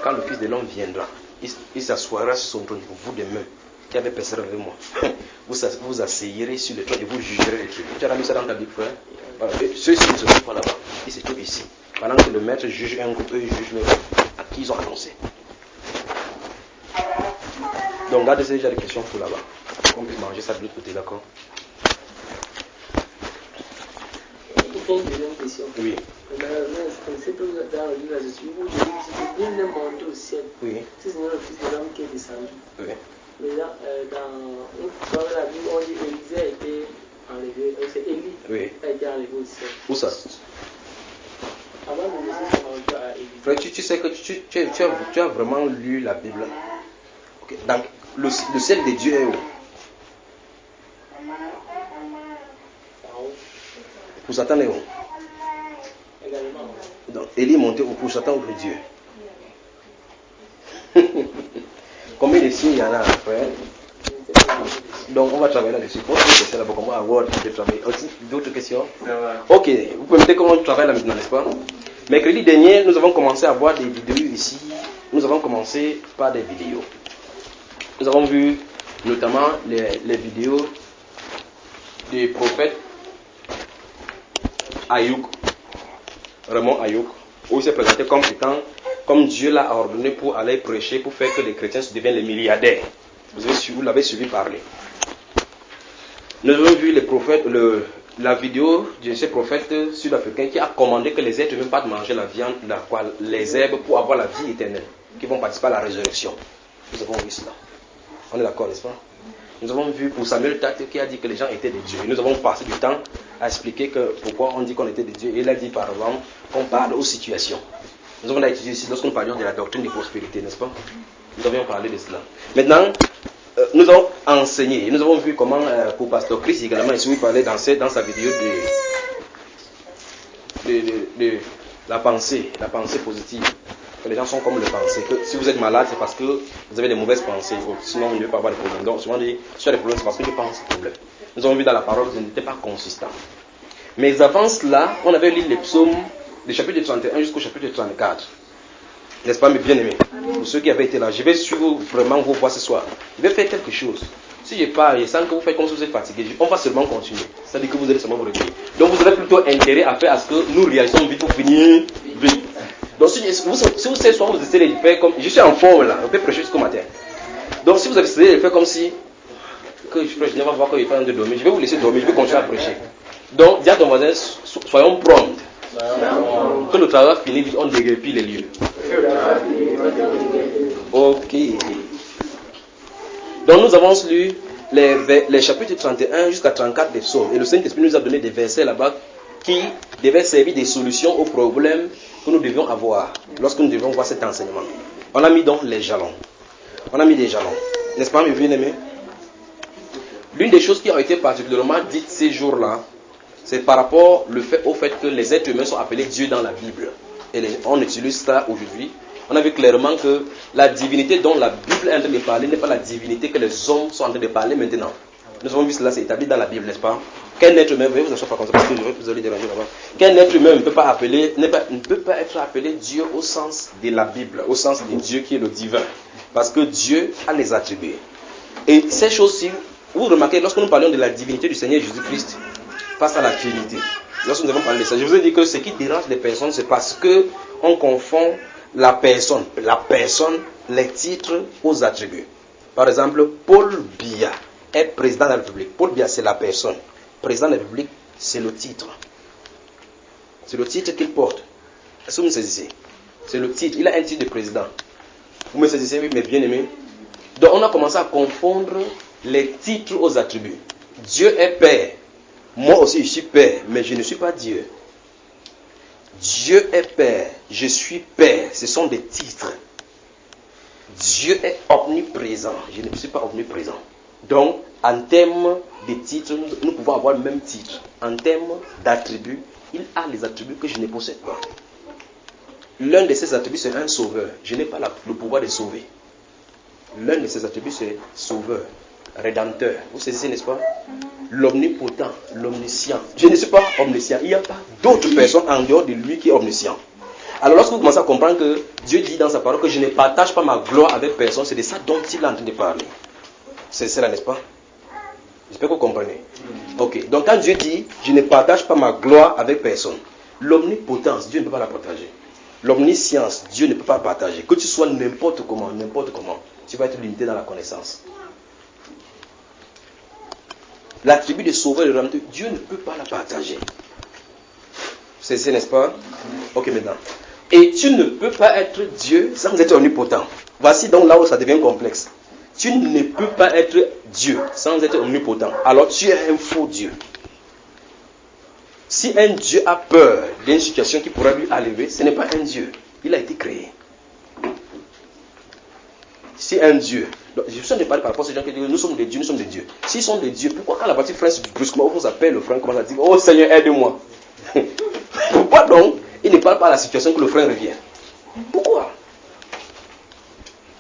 Quand le Fils de l'homme viendra, il s'assoira sur son trône, vous des mains qui avez persévéré avec moi. Vous asseyerez sur le trône et vous jugerez les trucs. Tu as mis ça dans ta Bible, frère? Voilà. Ceux-ci ne se trouvent pas là-bas, ils se trouvent ici. Pendant que le maître juge un groupe, eux jugent le groupe à qui ils ont annoncé. Donc, gardez déjà des questions pour là-bas. On peut manger ça de l'autre côté, d'accord?
Une deuxième question.
Oui.
C'est que dans le livre de Jésus, où Jésus est monté au ciel.
Oui.
C'est le Fils de l'homme qui est descendu.
Oui.
Mais là, dans la Bible, on dit qu'Élisée a été enlevé. C'est Élie qui a été enlevé au ciel.
Où ça?
Avant de Jésus s'est rendu à Élisée.
Frère, tu sais que tu as vraiment lu la Bible. Okay. Donc, le ciel de Dieu est où? Pour Satan est où?
Également.
Donc, Élie est monté pour Satan ou pour Dieu? Combien de signes il y en a, frère? Donc, on va travailler là-dessus. C'est là-bas, comment avoir de travail. D'autres questions? Ok, vous pouvez me dire comment on travaille là maintenant, n'est-ce pas? Mercredi dernier, nous avons commencé à voir des vidéos ici. Nous avons commencé par des vidéos. Nous avons vu notamment les vidéos des prophètes Ayouk, Raymond Ayouk, où il s'est présenté comme Dieu l'a ordonné pour aller prêcher, pour faire que les chrétiens deviennent les milliardaires. Vous l'avez suivi parler. Nous avons vu les prophètes, la vidéo de ces prophètes sud-africains qui a commandé que les êtres humains ne pas manger la viande, les herbes pour avoir la vie éternelle, qui vont participer à la résurrection. Nous avons vu cela. On est d'accord, n'est-ce pas? Nous avons vu pour Samuel Tate qui a dit que les gens étaient des dieux. Nous avons passé du temps à expliquer pourquoi on dit qu'on était des dieux. Et il a dit par exemple qu'on parle aux situations. Nous avons étudié ici lorsque nous parlions de la doctrine de prospérité, n'est-ce pas? Nous avions parlé de cela. Maintenant, nous avons enseigné. Nous avons vu comment, pour Pasteur Chris également, il parlait dans sa vidéo de la pensée positive. Que les gens sont comme le pensée. Que si vous êtes malade, c'est parce que vous avez des mauvaises pensées. Sinon, vous ne devez pas avoir de problème. Donc, souvent, si tu as des problèmes, c'est parce que tu penses au problème. Nous avons vu dans la parole que ce n'était pas consistant. Mais avant cela, on avait lu les psaumes du chapitre 31 jusqu'au chapitre 34. N'est-ce pas, mes bien-aimés? Pour ceux qui avaient été là, je vais suivre vraiment vos voix ce soir. Je vais faire quelque chose. Si je parle et sans que vous faites comme si vous êtes fatigué, on va seulement continuer. C'est-à-dire que vous allez seulement vous réveiller. Donc, vous avez plutôt intérêt à faire à ce que nous réalisons vite pour finir vite. Donc si vous savez soit vous essayez de faire comme... Je suis en forme là, on peut prêcher jusqu'au matin. Donc si vous avez essayé de faire comme si... Que je prêche, je ne vais pas voir qu'il est en train de dormir. Je vais vous laisser dormir, je vais continuer à prêcher. Donc dis à ton voisin, soyons prompts. Que le travail finit, on déguerpit les lieux. Ok. Donc nous avons lu les chapitres 31 jusqu'à 34 des psaumes. Et le Saint-Esprit nous a donné des versets là-bas qui devaient servir des solutions aux problèmes que nous devions avoir lorsque nous devions voir cet enseignement. On a mis donc les jalons. On a mis des jalons. N'est-ce pas, mes bien-aimés? L'une des choses qui ont été particulièrement dites ces jours-là, c'est par rapport au fait que les êtres humains sont appelés Dieu dans la Bible. Et on utilise ça aujourd'hui. On a vu clairement que la divinité dont la Bible est en train de parler n'est pas la divinité que les hommes sont en train de parler maintenant. Nous avons vu cela, c'est établi dans la Bible, n'est-ce pas? Qu'un être humain, vous n'achetez pas comme ça parce que je vais vous aller déranger là-bas. Qu'un être humain ne peut pas être appelé Dieu au sens de la Bible, au sens de Dieu qui est le divin. Parce que Dieu a les attributs. Et ces choses-ci, vous remarquez, lorsque nous parlons de la divinité du Seigneur Jésus-Christ face à la Trinité, lorsque nous avons parlé de ça, je vous ai dit que ce qui dérange les personnes, c'est parce qu'on confond la personne, les titres aux attributs. Par exemple, Paul Biya est président de la République. Paul Biya, c'est la personne. Président de la République, c'est le titre. C'est le titre qu'il porte. Est-ce que vous me saisissez? C'est le titre. Il a un titre de président. Vous me saisissez, oui, mes bien-aimés? Donc, on a commencé à confondre les titres aux attributs. Dieu est Père. Moi aussi, je suis Père, mais je ne suis pas Dieu. Dieu est Père. Je suis Père. Ce sont des titres. Dieu est omniprésent. Je ne suis pas omniprésent. Donc, en termes de titres, nous pouvons avoir le même titre. En termes d'attributs, il a les attributs que je ne possède pas. L'un de ces attributs, c'est un sauveur. Je n'ai pas le pouvoir de sauver. L'un de ces attributs, c'est sauveur, rédempteur. Vous saisissez, n'est-ce pas? L'omnipotent, l'omniscient. Je ne suis pas omniscient. Il n'y a pas d'autre personne en dehors de lui qui est omniscient. Alors lorsque vous commencez à comprendre que Dieu dit dans sa parole que je ne partage pas ma gloire avec personne, c'est de ça dont il est en train de parler. C'est cela, n'est-ce pas? J'espère que vous comprenez. Ok, donc quand Dieu dit je ne partage pas ma gloire avec personne, l'omnipotence, Dieu ne peut pas la partager. L'omniscience, Dieu ne peut pas partager. Que tu sois n'importe comment, tu vas être limité dans la connaissance. L'attribut de sauveur et de rédempteur, Dieu ne peut pas la partager. C'est ça, n'est-ce pas? Ok, maintenant. Et tu ne peux pas être Dieu sans être omnipotent. Voici donc là où ça devient complexe. Tu ne peux pas être Dieu sans être omnipotent. Alors tu es un faux Dieu. Si un Dieu a peur d'une situation qui pourrait lui arriver, ce n'est pas un Dieu. Il a été créé. Si un Dieu... Donc, je suis en train de parler par rapport à ces gens qui disent nous sommes des dieux, nous sommes des dieux. S'ils sont des dieux, pourquoi quand la partie frère brusquement vous appelle le frère commence à dire oh Seigneur aide-moi? Pourquoi donc il ne parle pas à la situation que le frère revient? Pourquoi?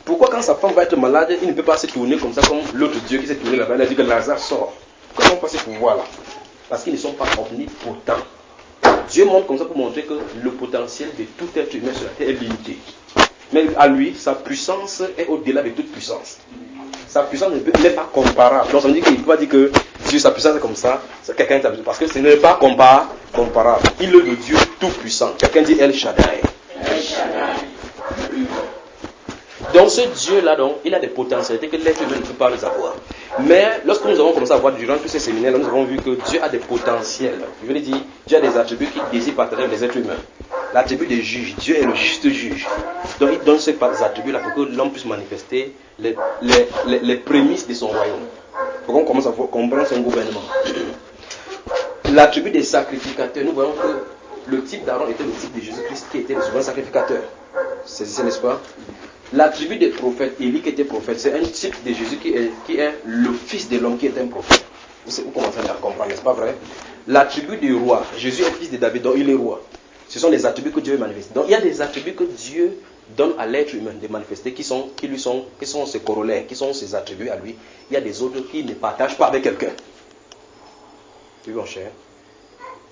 Pourquoi quand sa femme va être malade, il ne peut pas se tourner comme ça comme l'autre Dieu qui s'est tourné là-bas, il a dit que Lazare sort? Pourquoi ils n'ont pas ce pouvoir-là? Parce qu'ils ne sont pas omnipotents. Dieu montre comme ça pour montrer que le potentiel de tout être humain sur la terre est limité. Mais à lui, sa puissance est au-delà de toute puissance. Sa puissance n'est pas comparable. Donc ça veut dire qu'il ne peut pas dire que Dieu, sa puissance est comme ça, c'est quelqu'un qui a besoin. Parce que ce n'est pas comparable. Il est le Dieu tout-puissant. Quelqu'un dit El Shaddai. Donc ce Dieu-là, donc, il a des potentialités que l'être humain ne peut pas les avoir. Mais lorsque nous avons commencé à voir durant tous ces séminaires, nous avons vu que Dieu a des potentiels. Je veux dire, Dieu a des attributs qu'il désire partager avec les êtres humains. L'attribut des juges, Dieu est le juste juge. Donc il donne ces attributs-là pour que l'homme puisse manifester les prémices de son royaume. Pour qu'on commence à comprendre son gouvernement. L'attribut des sacrificateurs, nous voyons que le type d'Aaron était le type de Jésus-Christ qui était le souverain sacrificateur. C'est ça, n'est-ce pas? L'attribut des prophètes, Élie qui était prophète, c'est un type de Jésus qui est le fils de l'homme qui est un prophète. Vous commencez à comprendre, n'est-ce pas vrai? L'attribut du roi, Jésus est fils de David, donc il est roi. Ce sont les attributs que Dieu manifeste. Donc il y a des attributs que Dieu donne à l'être humain de manifester qui sont ses corollaires, qui sont ses attributs à lui. Il y a des autres qui ne partagent pas avec quelqu'un. Oui, mon cher.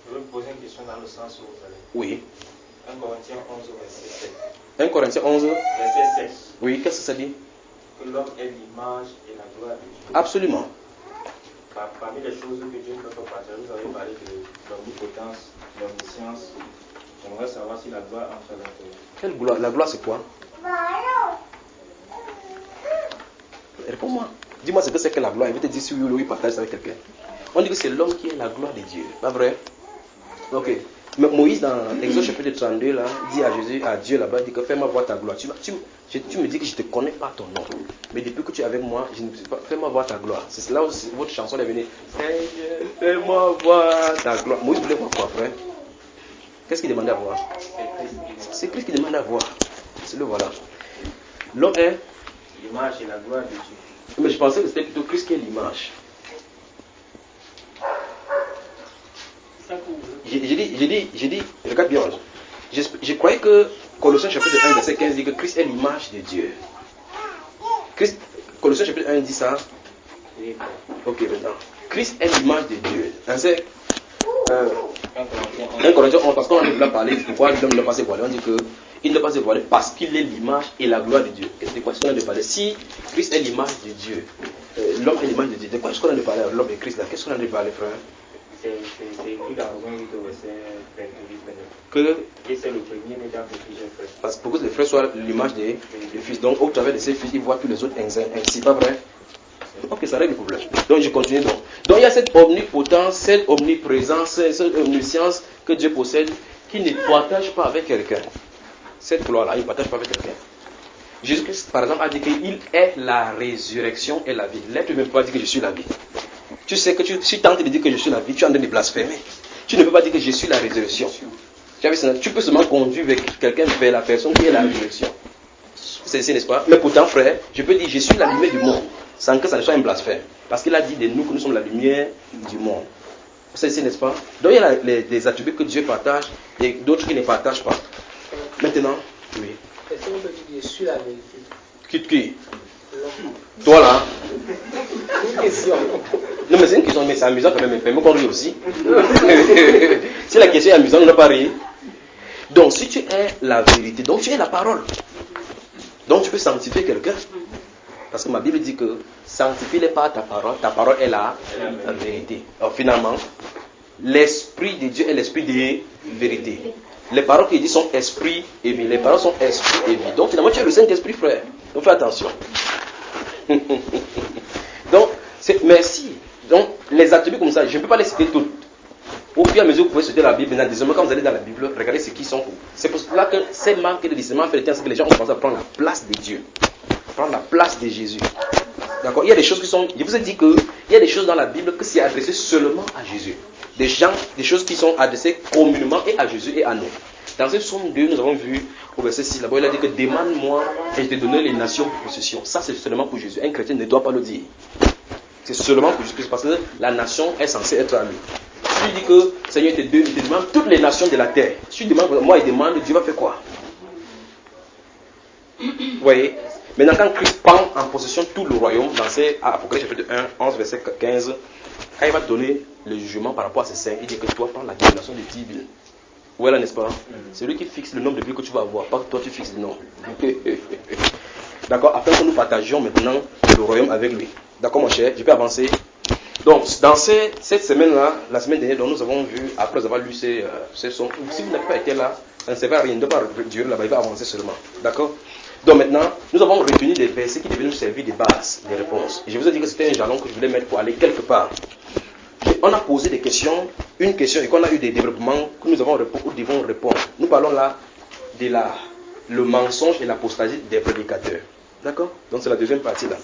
Je vais vous poser une question dans le sens où vous allez.
Oui.
1 Corinthiens 11, verset 7.
1 Corinthiens 11,
verset 7.
Oui, qu'est-ce que ça dit?
Que l'homme est l'image et la gloire de Dieu.
Absolument.
Parmi les choses que Dieu ne peut pas partager, vous avez parlé de l'omnipotence, l'omniscience. J'aimerais savoir si la gloire entre à l'intérieur.
Quelle gloire? La gloire, c'est quoi? Réponds-moi. Dis-moi ce que c'est que la gloire. Il va te dire si oui ou oui, partage avec quelqu'un. On dit que c'est l'homme qui est la gloire de Dieu. Pas vrai? Ok. Mais Moïse, dans l'Exode chapitre 32, là, dit à Dieu là-bas, il dit que fais-moi voir ta gloire. Tu me dis que je ne te connais pas ton nom. Mais depuis que tu es avec moi, je ne sais pas. Fais-moi voir ta gloire. C'est là où votre chanson est venue. Seigneur, fais-moi voir ta gloire. Moïse voulait voir quoi, frère? Qu'est-ce qu'il demandait à voir? C'est Christ qui demande à voir. C'est le voilà. L'homme est
l'image et la gloire de Dieu.
Mais je pensais que c'était plutôt Christ qui est l'image. J'ai dit, regarde bien. Je croyais que Colossiens chapitre 1, verset 15 dit que Christ est l'image de Dieu. Colossiens chapitre 1 dit ça. Ok, maintenant. Christ est l'image de Dieu. 1 Corinthiens 11, parce qu'on a déjà parlé, pourquoi l'homme ne doit pas se voiler. On dit qu'il ne doit pas se voiler parce qu'il est l'image et la gloire de Dieu. De quoi est-ce qu'on a de parler? Si Christ est l'image de Dieu, l'homme est l'image de Dieu, de quoi est-ce qu'on a de parler? L'homme et Christ là, qu'est-ce qu'on a de parler, frère?
C'est écrit dans Romains 8 au verset 28. Et c'est le premier dans plusieurs frères.
Parce que pour que les frères soient l'image du Fils. Donc au travers de ces fils, ils voient tous les autres ainsi, pas vrai? Ok, ça règle le problème. Donc je continue donc. Donc il y a cette omnipotence, cette omniprésence, cette omniscience que Dieu possède qui ne partage pas avec quelqu'un. Cette gloire-là, il ne partage pas avec quelqu'un. Jésus-Christ, par exemple, a dit qu'il est la résurrection et la vie. L'être ne peut pas dire que je suis la vie. Tu sais que si tu tentes de dire que je suis la vie, tu es en train de blasphémer. Tu ne peux pas dire que je suis la résurrection. Tu peux seulement conduire quelqu'un vers la personne qui est la résurrection. C'est ici, n'est-ce pas? Mais pourtant, frère, je peux dire je suis la lumière du monde, sans que ça ne soit un blasphème. Parce qu'il a dit de nous que nous sommes la lumière du monde. C'est ici, n'est-ce pas? Donc il y a des attributs que Dieu partage et d'autres qui ne partagent pas. Maintenant, oui.
Est-ce qu'on peut dire que je suis la vérité?
Qui? Toi là?
Une question.
Non mais c'est une question, mais c'est amusant quand même, mais qu'on rit aussi. Si la question est amusante, on n'a pas rire. Donc si tu es la vérité, donc tu es la parole. Donc tu peux sanctifier quelqu'un. Parce que ma Bible dit que sanctifie-les par ta parole est la vérité. Alors finalement, l'esprit de Dieu est l'esprit de vérité. Les paroles qu'il dit sont esprit et vie. Les paroles sont esprit et vie. Donc finalement tu es le Saint-Esprit, frère. Donc fais attention. Donc, merci. Donc les attributs comme ça, je ne peux pas les citer toutes. Au fur et à mesure que vous pouvez citer la Bible, désormais quand vous allez dans la Bible, regardez ce qui sont où. C'est pour cela que ces manques de discernement fait le temps, c'est que les gens ont commencé à prendre la place de Dieu. Prendre la place de Jésus. D'accord? Il y a des choses qui sont. Je vous ai dit qu'il y a des choses dans la Bible que c'est adressé seulement à Jésus. Des choses qui sont adressées communément et à Jésus et à nous. Dans ce psaume 2, nous avons vu au verset 6, là-bas, il a dit que demande-moi et je te donnerai les nations pour possession. Ça, c'est seulement pour Jésus. Un chrétien ne doit pas le dire. C'est seulement pour Jésus parce que la nation est censée être à lui. Si tu dis que Seigneur il te demande toutes les nations de la terre, si tu demandes, moi il demande, Dieu va faire quoi? Vous voyez? Maintenant, quand Christ prend en possession tout le royaume, dans Apocalypse chapitre 1, 11, verset 15, quand il va donner le jugement par rapport à ses saints, il dit que toi prends la domination de 10 villes. Où est là, n'est-ce pas? C'est lui qui fixe le nombre de villes que tu vas avoir, pas que toi tu fixes le nombre. D'accord? Afin que nous partagions maintenant le royaume avec lui. D'accord, mon cher? Je peux avancer. Donc, dans cette semaine-là, la semaine dernière, donc, nous avons vu, après avoir lu ces sons, si vous n'avez pas été là, ça ne sert à rien, il ne doit pas durer là-bas, il va avancer seulement. D'accord? Donc maintenant, nous avons retenu des versets qui devaient nous servir de base, des réponses. Et je vous ai dit que c'était un jalon que je voulais mettre pour aller quelque part. On a posé des questions, une question, et qu'on a eu des développements que nous devons répondre. Nous parlons là de le mensonge et l'apostasie des prédicateurs. D'accord? Donc c'est la deuxième partie là.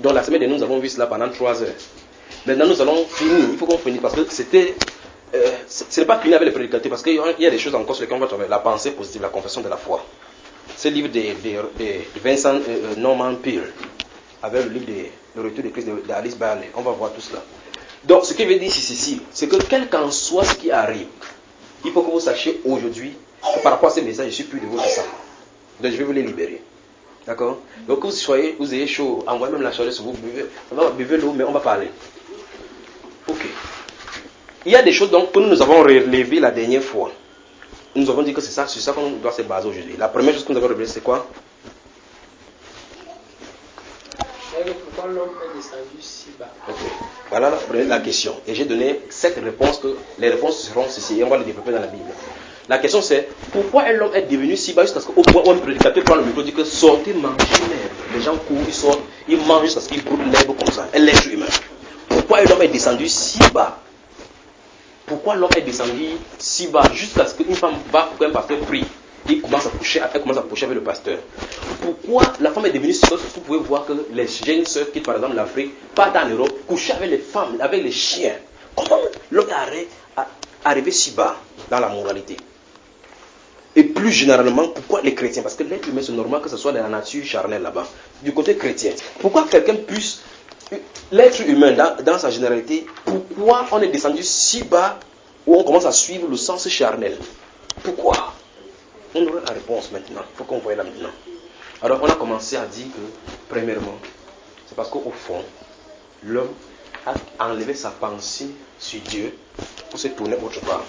Donc la semaine dernière, nous avons vu cela pendant 3 heures. Maintenant, nous allons finir. Il faut qu'on finisse parce que ce n'est pas fini avec les prédicateurs, parce qu'il y a des choses encore sur lesquelles on va travailler. La pensée positive, la confession de la foi. C'est le livre de Vincent Norman Peale, avec le livre Le Retour de Christ d'Alice Bailey. On va voir tout cela. Donc, ce qu'il veut dire ici, c'est que quel qu'en soit ce qui arrive, il faut que vous sachiez aujourd'hui que par rapport à ces messages, je suis plus de votre sang. Donc, je vais vous les libérer. D'accord? Donc, que vous ayez chaud, envoyez même la chaleur sur vous, buvez l'eau, mais on va parler. Ok. Il y a des choses donc, que nous avons relevées la dernière fois. Nous avons dit que c'est ça qu'on doit se baser aujourd'hui. La première chose que nous avons relevée, c'est quoi?
Pourquoi l'homme est descendu si bas?
Okay. Voilà la question. Et j'ai donné 7 réponses, que les réponses seront ceci, et on va les développer dans la Bible. La question c'est, pourquoi l'homme est devenu si bas jusqu'à ce qu'au point où un prédicateur prend le micro et dit que sortez, mangez l'herbe. Les gens courent, ils sortent, ils mangent jusqu'à ce qu'ils brûlent l'herbe comme ça, un l'être humain. Pourquoi l'homme est descendu si bas? Pourquoi l'homme est descendu si bas jusqu'à ce qu'une femme va pour qu'un pasteur prie? Elle commence à coucher avec le pasteur. Pourquoi la femme est devenue si bas? Vous pouvez voir que les jeunes sœurs qui, par exemple, l'Afrique, partent en Europe, couchent avec les femmes, avec les chiens. Comment l'homme est arrivé si bas dans la moralité? Et plus généralement, pourquoi les chrétiens? Parce que l'être humain, c'est normal que ce soit de la nature charnelle là-bas. Du côté chrétien, pourquoi quelqu'un puisse, l'être humain dans sa généralité, pourquoi on est descendu si bas où on commence à suivre le sens charnel? Pourquoi? On aura la réponse maintenant. Il faut qu'on voie là maintenant. Alors, on a commencé à dire que, premièrement, c'est parce qu'au fond, l'homme a enlevé sa pensée sur Dieu pour se tourner autre part.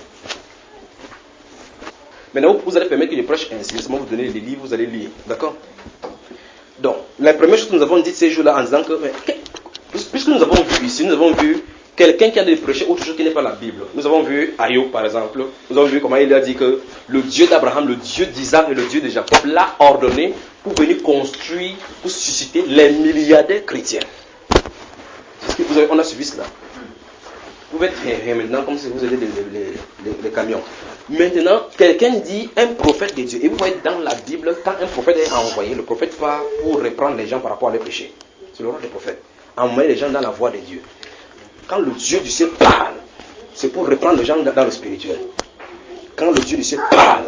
Maintenant, vous allez permettre que je prêche ainsi. Laissez-moi vous donner les livres, vous allez lire. D'accord? Donc, la première chose que nous avons dit ces jours-là en disant que, puisque nous avons vu ici, nous avons vu quelqu'un qui a de prêcher autre chose qui n'est pas la Bible. Nous avons vu Ayoub, par exemple. Nous avons vu comment il a dit que le Dieu d'Abraham, le Dieu d'Isaac et le Dieu de Jacob l'a ordonné pour venir construire, pour susciter les milliardaires chrétiens. On a suivi cela. Vous pouvez être maintenant comme si vous aviez les camions. Maintenant, quelqu'un dit un prophète de Dieu. Et vous voyez dans la Bible, quand un prophète est envoyé, le prophète part pour reprendre les gens par rapport à les péchés. C'est le rôle des prophètes. Envoyer les gens dans la voie de Dieu. Quand le Dieu du ciel parle, c'est pour reprendre les gens dans le spirituel. Quand le Dieu du ciel parle,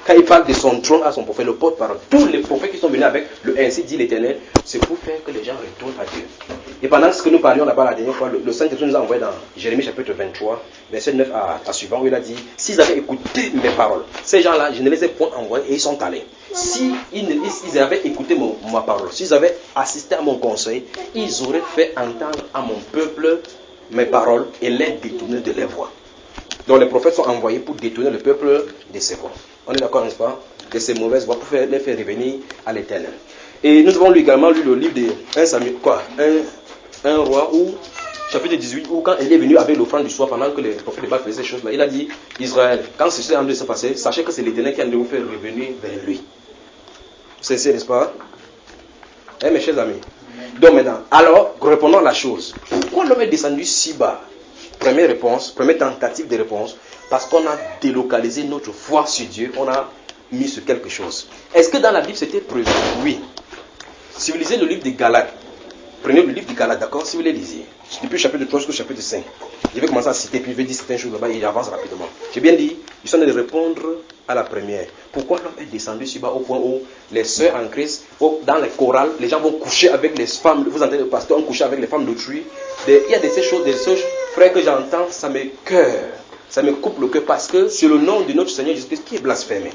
quand il parle de son trône à son prophète, le porte-parole, tous les prophètes qui sont venus avec le ainsi dit l'Éternel, c'est pour faire que les gens retournent à Dieu. Et pendant ce que nous parlions là-bas la dernière fois, le Saint-Esprit nous a envoyé dans Jérémie chapitre 23, verset 9 à suivant, où il a dit, s'ils avaient écouté mes paroles, ces gens-là, je ne les ai point envoyés et ils sont allés. S'ils avaient écouté ma parole, s'ils avaient assisté à mon conseil, ils auraient fait entendre à mon peuple mes paroles et les détourner de leurs voies. Donc les prophètes sont envoyés pour détourner le peuple de ses voies. On est d'accord, n'est-ce pas? De ces mauvaises voies pour les faire revenir à l'Éternel. Et nous avons également lu le livre de 1 Samuel, un roi, où, chapitre 18, où quand il est venu avec l'offrande du soir, pendant que les prophètes de Baal faisaient ces choses-là, il a dit, Israël, quand ceci est en train de se passer, sachez que c'est l'Éternel qui a de vous faire revenir vers lui. C'est ça, n'est-ce pas? Mes chers amis. Donc maintenant, alors, répondons à la chose. Pourquoi l'homme est descendu si bas? Première réponse, première tentative de réponse, parce qu'on a délocalisé notre foi sur Dieu, on a mis sur quelque chose. Est-ce que dans la Bible c'était prévu? Oui. Si vous lisez le livre de Galates, prenez le livre de Galates, d'accord? Si vous les lisez, depuis le chapitre 3 jusqu'au chapitre 5, je vais commencer à citer, puis je vais dire certaines choses là-bas et j'avance rapidement. J'ai bien dit, ils sont en train de répondre à la première. Pourquoi l'homme est descendu si bas au point où les sœurs en Christ, dans les chorales, les gens vont coucher avec les femmes, vous entendez le pasteur, on couche avec les femmes d'autrui. Il y a ces choses, frères, que j'entends, ça me cœur, ça me coupe le cœur, parce que c'est le nom de notre Seigneur Jésus-Christ qui est blasphémé.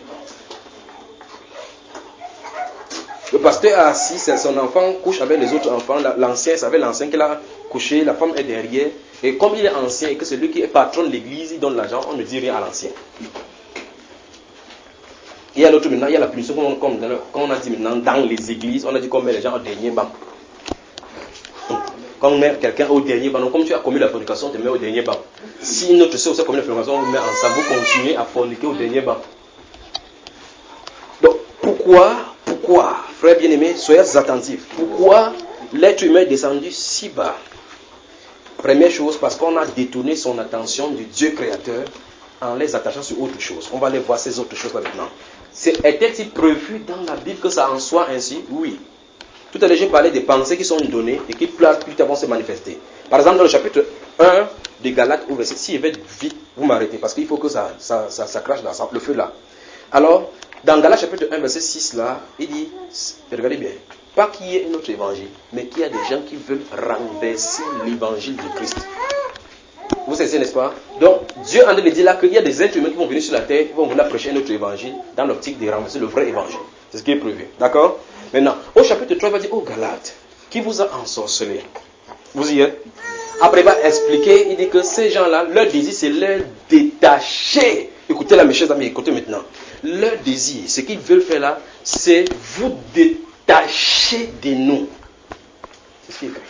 Le pasteur a assis, son enfant couche avec les autres enfants, l'ancien, c'est avec l'ancien qu'il a couché, la femme est derrière, et comme il est ancien et que c'est lui qui est patron de l'église, il donne l'argent, on ne dit rien à l'ancien. Il y a l'autre maintenant, il y a la punition, comme on a dit maintenant, dans les églises, on a dit qu'on met les gens au dernier banc. Quand on met quelqu'un au dernier banc, comme tu as commis la fornication, on te met au dernier banc. Si notre soeur aussi a commis la fornication, on vous met ensemble, vous continuez à forniquer au dernier banc. Donc, pourquoi pourquoi, frères bien-aimés, soyez attentifs. Pourquoi l'être humain est descendu si bas? Première chose, parce qu'on a détourné son attention du Dieu créateur en les attachant sur autre chose. On va aller voir ces autres choses là maintenant. Était-il prévu dans la Bible que ça en soit ainsi? Oui. Tout à l'heure, j'ai parlé des pensées qui sont données et qui plus tard vont se manifester. Par exemple, dans le chapitre 1 de Galates, au verset 6, il va être vite, vous m'arrêtez, parce qu'il faut que ça crache là, le feu là. Alors, dans Galates chapitre 1, verset 6 là, il dit, regardez bien, pas qu'il y ait un autre évangile, mais qu'il y a des gens qui veulent renverser l'évangile de Christ. Vous savez, n'est-ce pas? Donc, Dieu en train de dire là qu'il y a des êtres humains qui vont venir sur la terre, qui vont venir prêcher un autre évangile, dans l'optique de renverser le vrai évangile. C'est ce qui est prévu. D'accord? Maintenant, au chapitre 3, il va dire, oh Galates, qui vous a ensorcelé? Vous y êtes? Après, il va expliquer, il dit que ces gens-là, leur désir, c'est leur détacher. Écoutez là, mes chers amis, écoutez maintenant. Leur désir, ce qu'ils veulent faire là, c'est vous détacher de nous. C'est ce qui est écrit.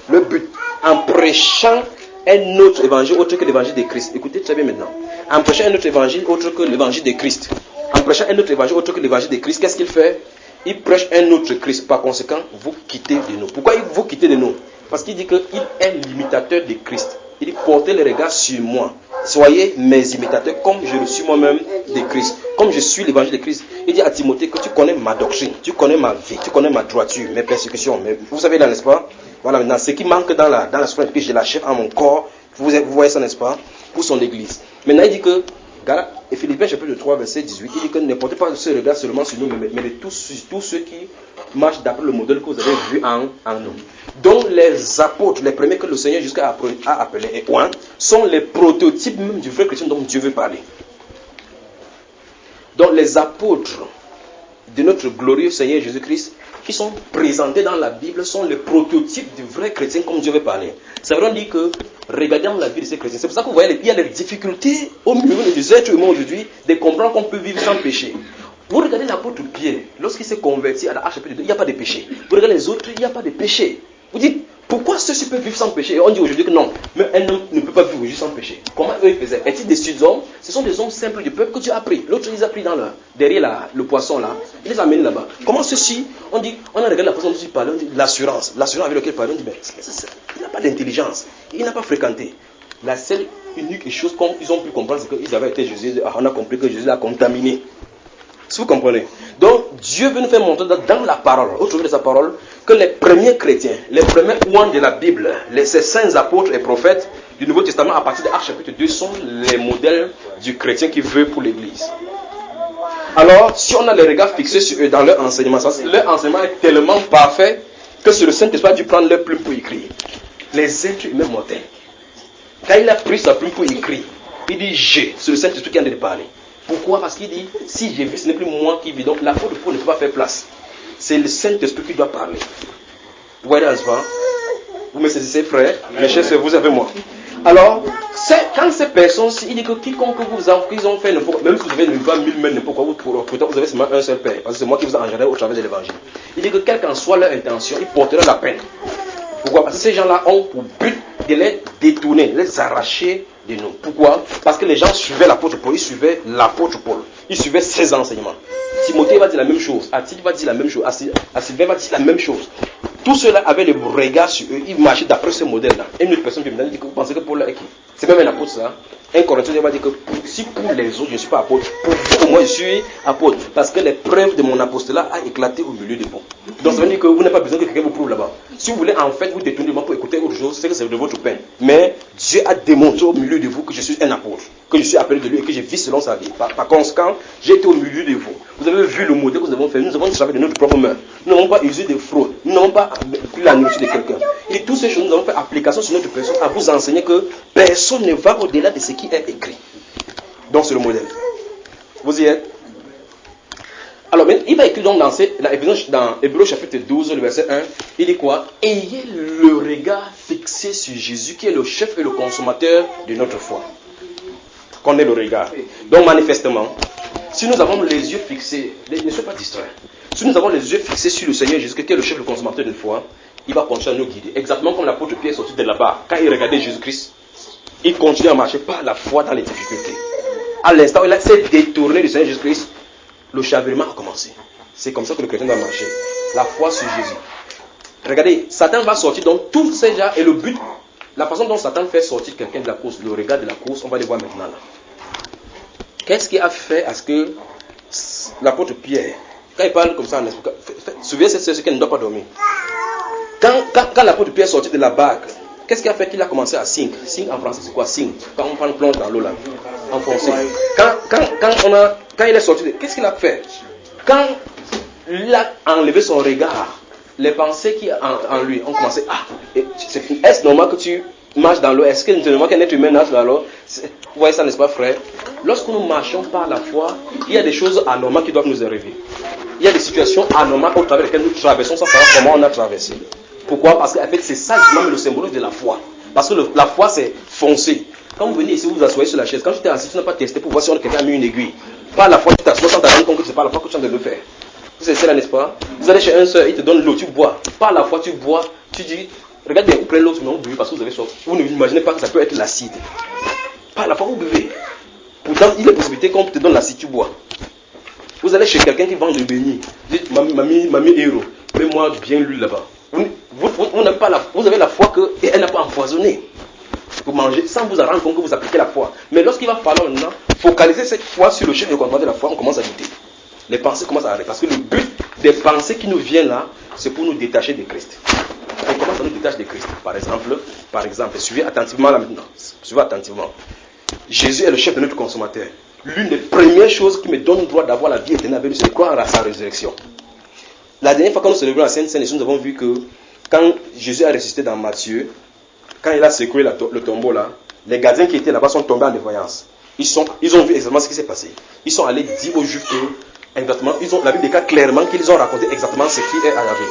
Le but, en prêchant un autre évangile autre que l'évangile de Christ. Écoutez très bien maintenant. En prêchant un autre évangile autre que l'évangile de Christ. En prêchant un autre évangile autre que l'évangile de Christ, qu'est-ce qu'il fait? Il prêche un autre Christ. Par conséquent, vous quittez de nous. Pourquoi vous quittez de nous? Parce qu'il dit qu'il est l'imitateur de Christ. Il dit, portez le regard sur moi. Soyez mes imitateurs comme je le suis moi-même de Christ. Comme je suis l'évangile de Christ. Il dit à Timothée que tu connais ma doctrine, tu connais ma vie, tu connais ma droiture, mes persécutions. Vous savez là, n'est-ce pas? Voilà maintenant, ce qui manque dans la souffrance que je l'achève en mon corps, vous voyez ça, n'est-ce pas? Pour son église. Maintenant, il dit que, et Philippiens chapitre 3, verset 18, il dit que ne portez pas ce regard seulement sur nous, mais de tous ceux qui marchent d'après le modèle que vous avez vu en nous. Donc les apôtres, les premiers que le Seigneur jusqu'à a appelés et oint, sont les prototypes même du vrai chrétien dont Dieu veut parler. Donc les apôtres de notre glorieux Seigneur Jésus-Christ, qui sont présentés dans la Bible, sont les prototypes du vrai chrétien comme Dieu veut parler. Ça veut dire que, regardons la vie de ces chrétiens. C'est pour ça que vous voyez, il y a des difficultés au milieu des êtres humains aujourd'hui de comprendre qu'on peut vivre sans péché. Vous regardez l'apôtre Pierre, lorsqu'il s'est converti à la chapitre 2, il n'y a pas de péché. Vous regardez les autres, il n'y a pas de péché. Vous dites, pourquoi ceux-ci peuvent vivre sans péché? Et on dit aujourd'hui que non, mais un homme ne peut pas vivre juste sans péché. Comment eux ils faisaient? Est-il des studios? Ce sont des hommes simples du peuple que Dieu a pris. L'autre, ils ont pris derrière le poisson là, il les a amenés là-bas. Comment ceux-ci, on a regardé la personne dont il parlait, on dit l'assurance avec laquelle il parlait, on dit, mais il n'a pas d'intelligence, il n'a pas fréquenté. La seule unique chose qu'ils ont pu comprendre, c'est qu'ils avaient été Jésus, on a compris que Jésus l'a contaminé. Si vous comprenez. Donc, Dieu veut nous faire montrer dans la parole, au travers de sa parole, que les premiers chrétiens, les premiers ouans de la Bible, ces saints apôtres et prophètes du Nouveau Testament, à partir de Actes chapitre 2, sont les modèles du chrétien qui veut pour l'Église. Alors, si on a les regards fixés sur eux dans leur enseignement est tellement parfait que c'est le Saint-Esprit qui prend leur plume pour écrire. Les êtres humains mortels. Quand il a pris sa plume pour écrire, il dit j'ai, c'est le Saint-Esprit qui est en train de parler. Pourquoi? Parce qu'il dit, si j'ai vu, ce n'est plus moi qui vis. Donc la faute de Paul ne peut pas faire place. C'est le Saint-Esprit qui doit parler. Vous voyez, n'est-ce pas? Vous me saisissez, frère? Mes chers, c'est vous avec moi. Alors, quand ces personnes, il dit que quiconque qu'ils ont fait n'importe quoi, même si vous avez même pas 1000 mètres n'importe quoi, vous avez seulement un seul Père. Parce que c'est moi qui vous ai engendré au travers de l'évangile. Il dit que quelle qu'en soit leur intention, ils porteront la peine. Pourquoi? Parce que ces gens-là ont pour but de les détourner, de les arracher de nous. Pourquoi? Parce que les gens suivaient l'apôtre Paul, ils suivaient l'apôtre Paul, ils suivaient ses enseignements. Timothée va dire la même chose, à Tite va dire la même chose, à Sylvain va dire la même chose. Tous ceux-là avaient le regard sur eux, ils marchaient d'après ce modèle-là. Et une autre personne qui me dit que vous pensez que Paul est qui? C'est même un apôtre ça. Un Corinthien va dire que si pour les autres je ne suis pas apôtre, pour vous moi je suis apôtre. Parce que les preuves de mon apostolat a éclaté au milieu de vous. Donc ça veut dire que vous n'avez pas besoin que quelqu'un vous prouve là-bas. Si vous voulez en fait vous détourner pour écouter autre chose, c'est que c'est de votre peine. Mais Dieu a démontré au milieu de vous que je suis un apôtre, que je suis appelé de lui et que je vis selon sa vie. Par conséquent, j'ai été au milieu de vous. Vous avez vu le modèle que nous avons fait. Nous avons travaillé de notre propre main. Nous n'avons pas usé de fraude. Nous n'avons pas pris la nourriture de quelqu'un. Et toutes ces choses, nous avons fait application sur notre personne à vous enseigner que personne ne va au-delà de ce qui est écrit. Donc c'est le modèle. Vous y êtes? Alors, il va écrire donc dans Hébreux chapitre 12, le verset 1, il dit quoi? Ayez le regard fixé sur Jésus qui est le chef et le consommateur de notre foi. Qu'on ait le regard. Donc manifestement, si nous avons les yeux fixés, ne soyez pas distraits. Si nous avons les yeux fixés sur le Seigneur Jésus qui est le chef et le consommateur de notre foi, il va continuer à nous guider. Exactement comme l'apôtre Pierre est sorti de là-bas, quand il regardait Jésus-Christ, il continue à marcher par la foi dans les difficultés. À l'instant où il s'est détourné du Seigneur Jésus-Christ, le chavirement a commencé. C'est comme ça que le chrétien doit marcher. La foi sur Jésus. Regardez, Satan va sortir dans tous ces gens et le but, la façon dont Satan fait sortir quelqu'un de la course, le regard de la course, on va le voir maintenant là. Qu'est-ce qui a fait à ce que l'apôtre Pierre, quand il parle comme ça en esprit, souvenez c'est ce qu'elle ne doit pas dormir. Quand l'apôtre Pierre est sorti de la barque, qu'est-ce qui a fait qu'il a commencé à sing? Sing en français c'est quoi? Sing. Quand on prend plonge dans l'eau là, enfoncé. Quand il est sorti, qu'est-ce qu'il a fait? Quand il a enlevé son regard, les pensées qui en lui ont commencé. Est-ce normal que tu marches dans l'eau? Est-ce que c'est normal qu'un être humain nage dans l'eau? Vous voyez ça, n'est-ce pas, frère? Lorsque nous marchons par la foi, il y a des choses anormales qui doivent nous arriver. Il y a des situations anormales au travers desquelles nous traversons sans savoir comment on a traversé. Pourquoi? Parce qu'en fait, c'est ça même le symbole de la foi. Parce que la foi, c'est foncer. Quand vous venez ici, vous vous asseyez sur la chaise. Quand tu t'es assis, tu n'as pas testé pour voir si quelqu'un a mis une aiguille. Par la foi, tu t'assois sans t'attendre compte que c'est pas la foi que tu es en train de le faire. Vous êtes là, n'est-ce pas? Vous allez chez un soeur, il te donne l'eau, tu bois. Par la foi, tu bois. Tu dis, regarde bien, vous prenez l'eau, mais vous buvez parce que vous avez soif. Vous n'imaginez pas que ça peut être l'acide. Par la foi, vous buvez. Pourtant, il y a possibilité qu'on te donne l'acide, tu bois. Vous allez chez quelqu'un qui vend du béni. Vous dites, mamie héros, mets-moi bien l'huile là-bas. Vous avez la foi qu'elle n'a pas empoisonné. Vous mangez sans vous en rendre compte que vous appliquez la foi. Mais lorsqu'il va falloir maintenant focaliser cette foi sur le chef de commandement de la foi, on commence à douter. Les pensées commencent à arrêter. Parce que le but des pensées qui nous viennent là, c'est pour nous détacher de Christ. On commence à nous détacher de Christ. Par exemple, suivez attentivement là maintenant. Suivez attentivement. Jésus est le chef de notre consommateur. L'une des premières choses qui me donne le droit d'avoir la vie éternelle avec lui, c'est de croire à sa résurrection. La dernière fois quand nous célébrons la Sainte Seine, nous avons vu que quand Jésus a ressuscité dans Matthieu, quand il a secoué le tombeau là, les gardiens qui étaient là-bas sont tombés en dévoyance. Ils ont vu exactement ce qui s'est passé. Ils sont allés dire aux Juifs que, exactement, la Bible déclare clairement qu'ils ont raconté exactement ce qui est arrivé.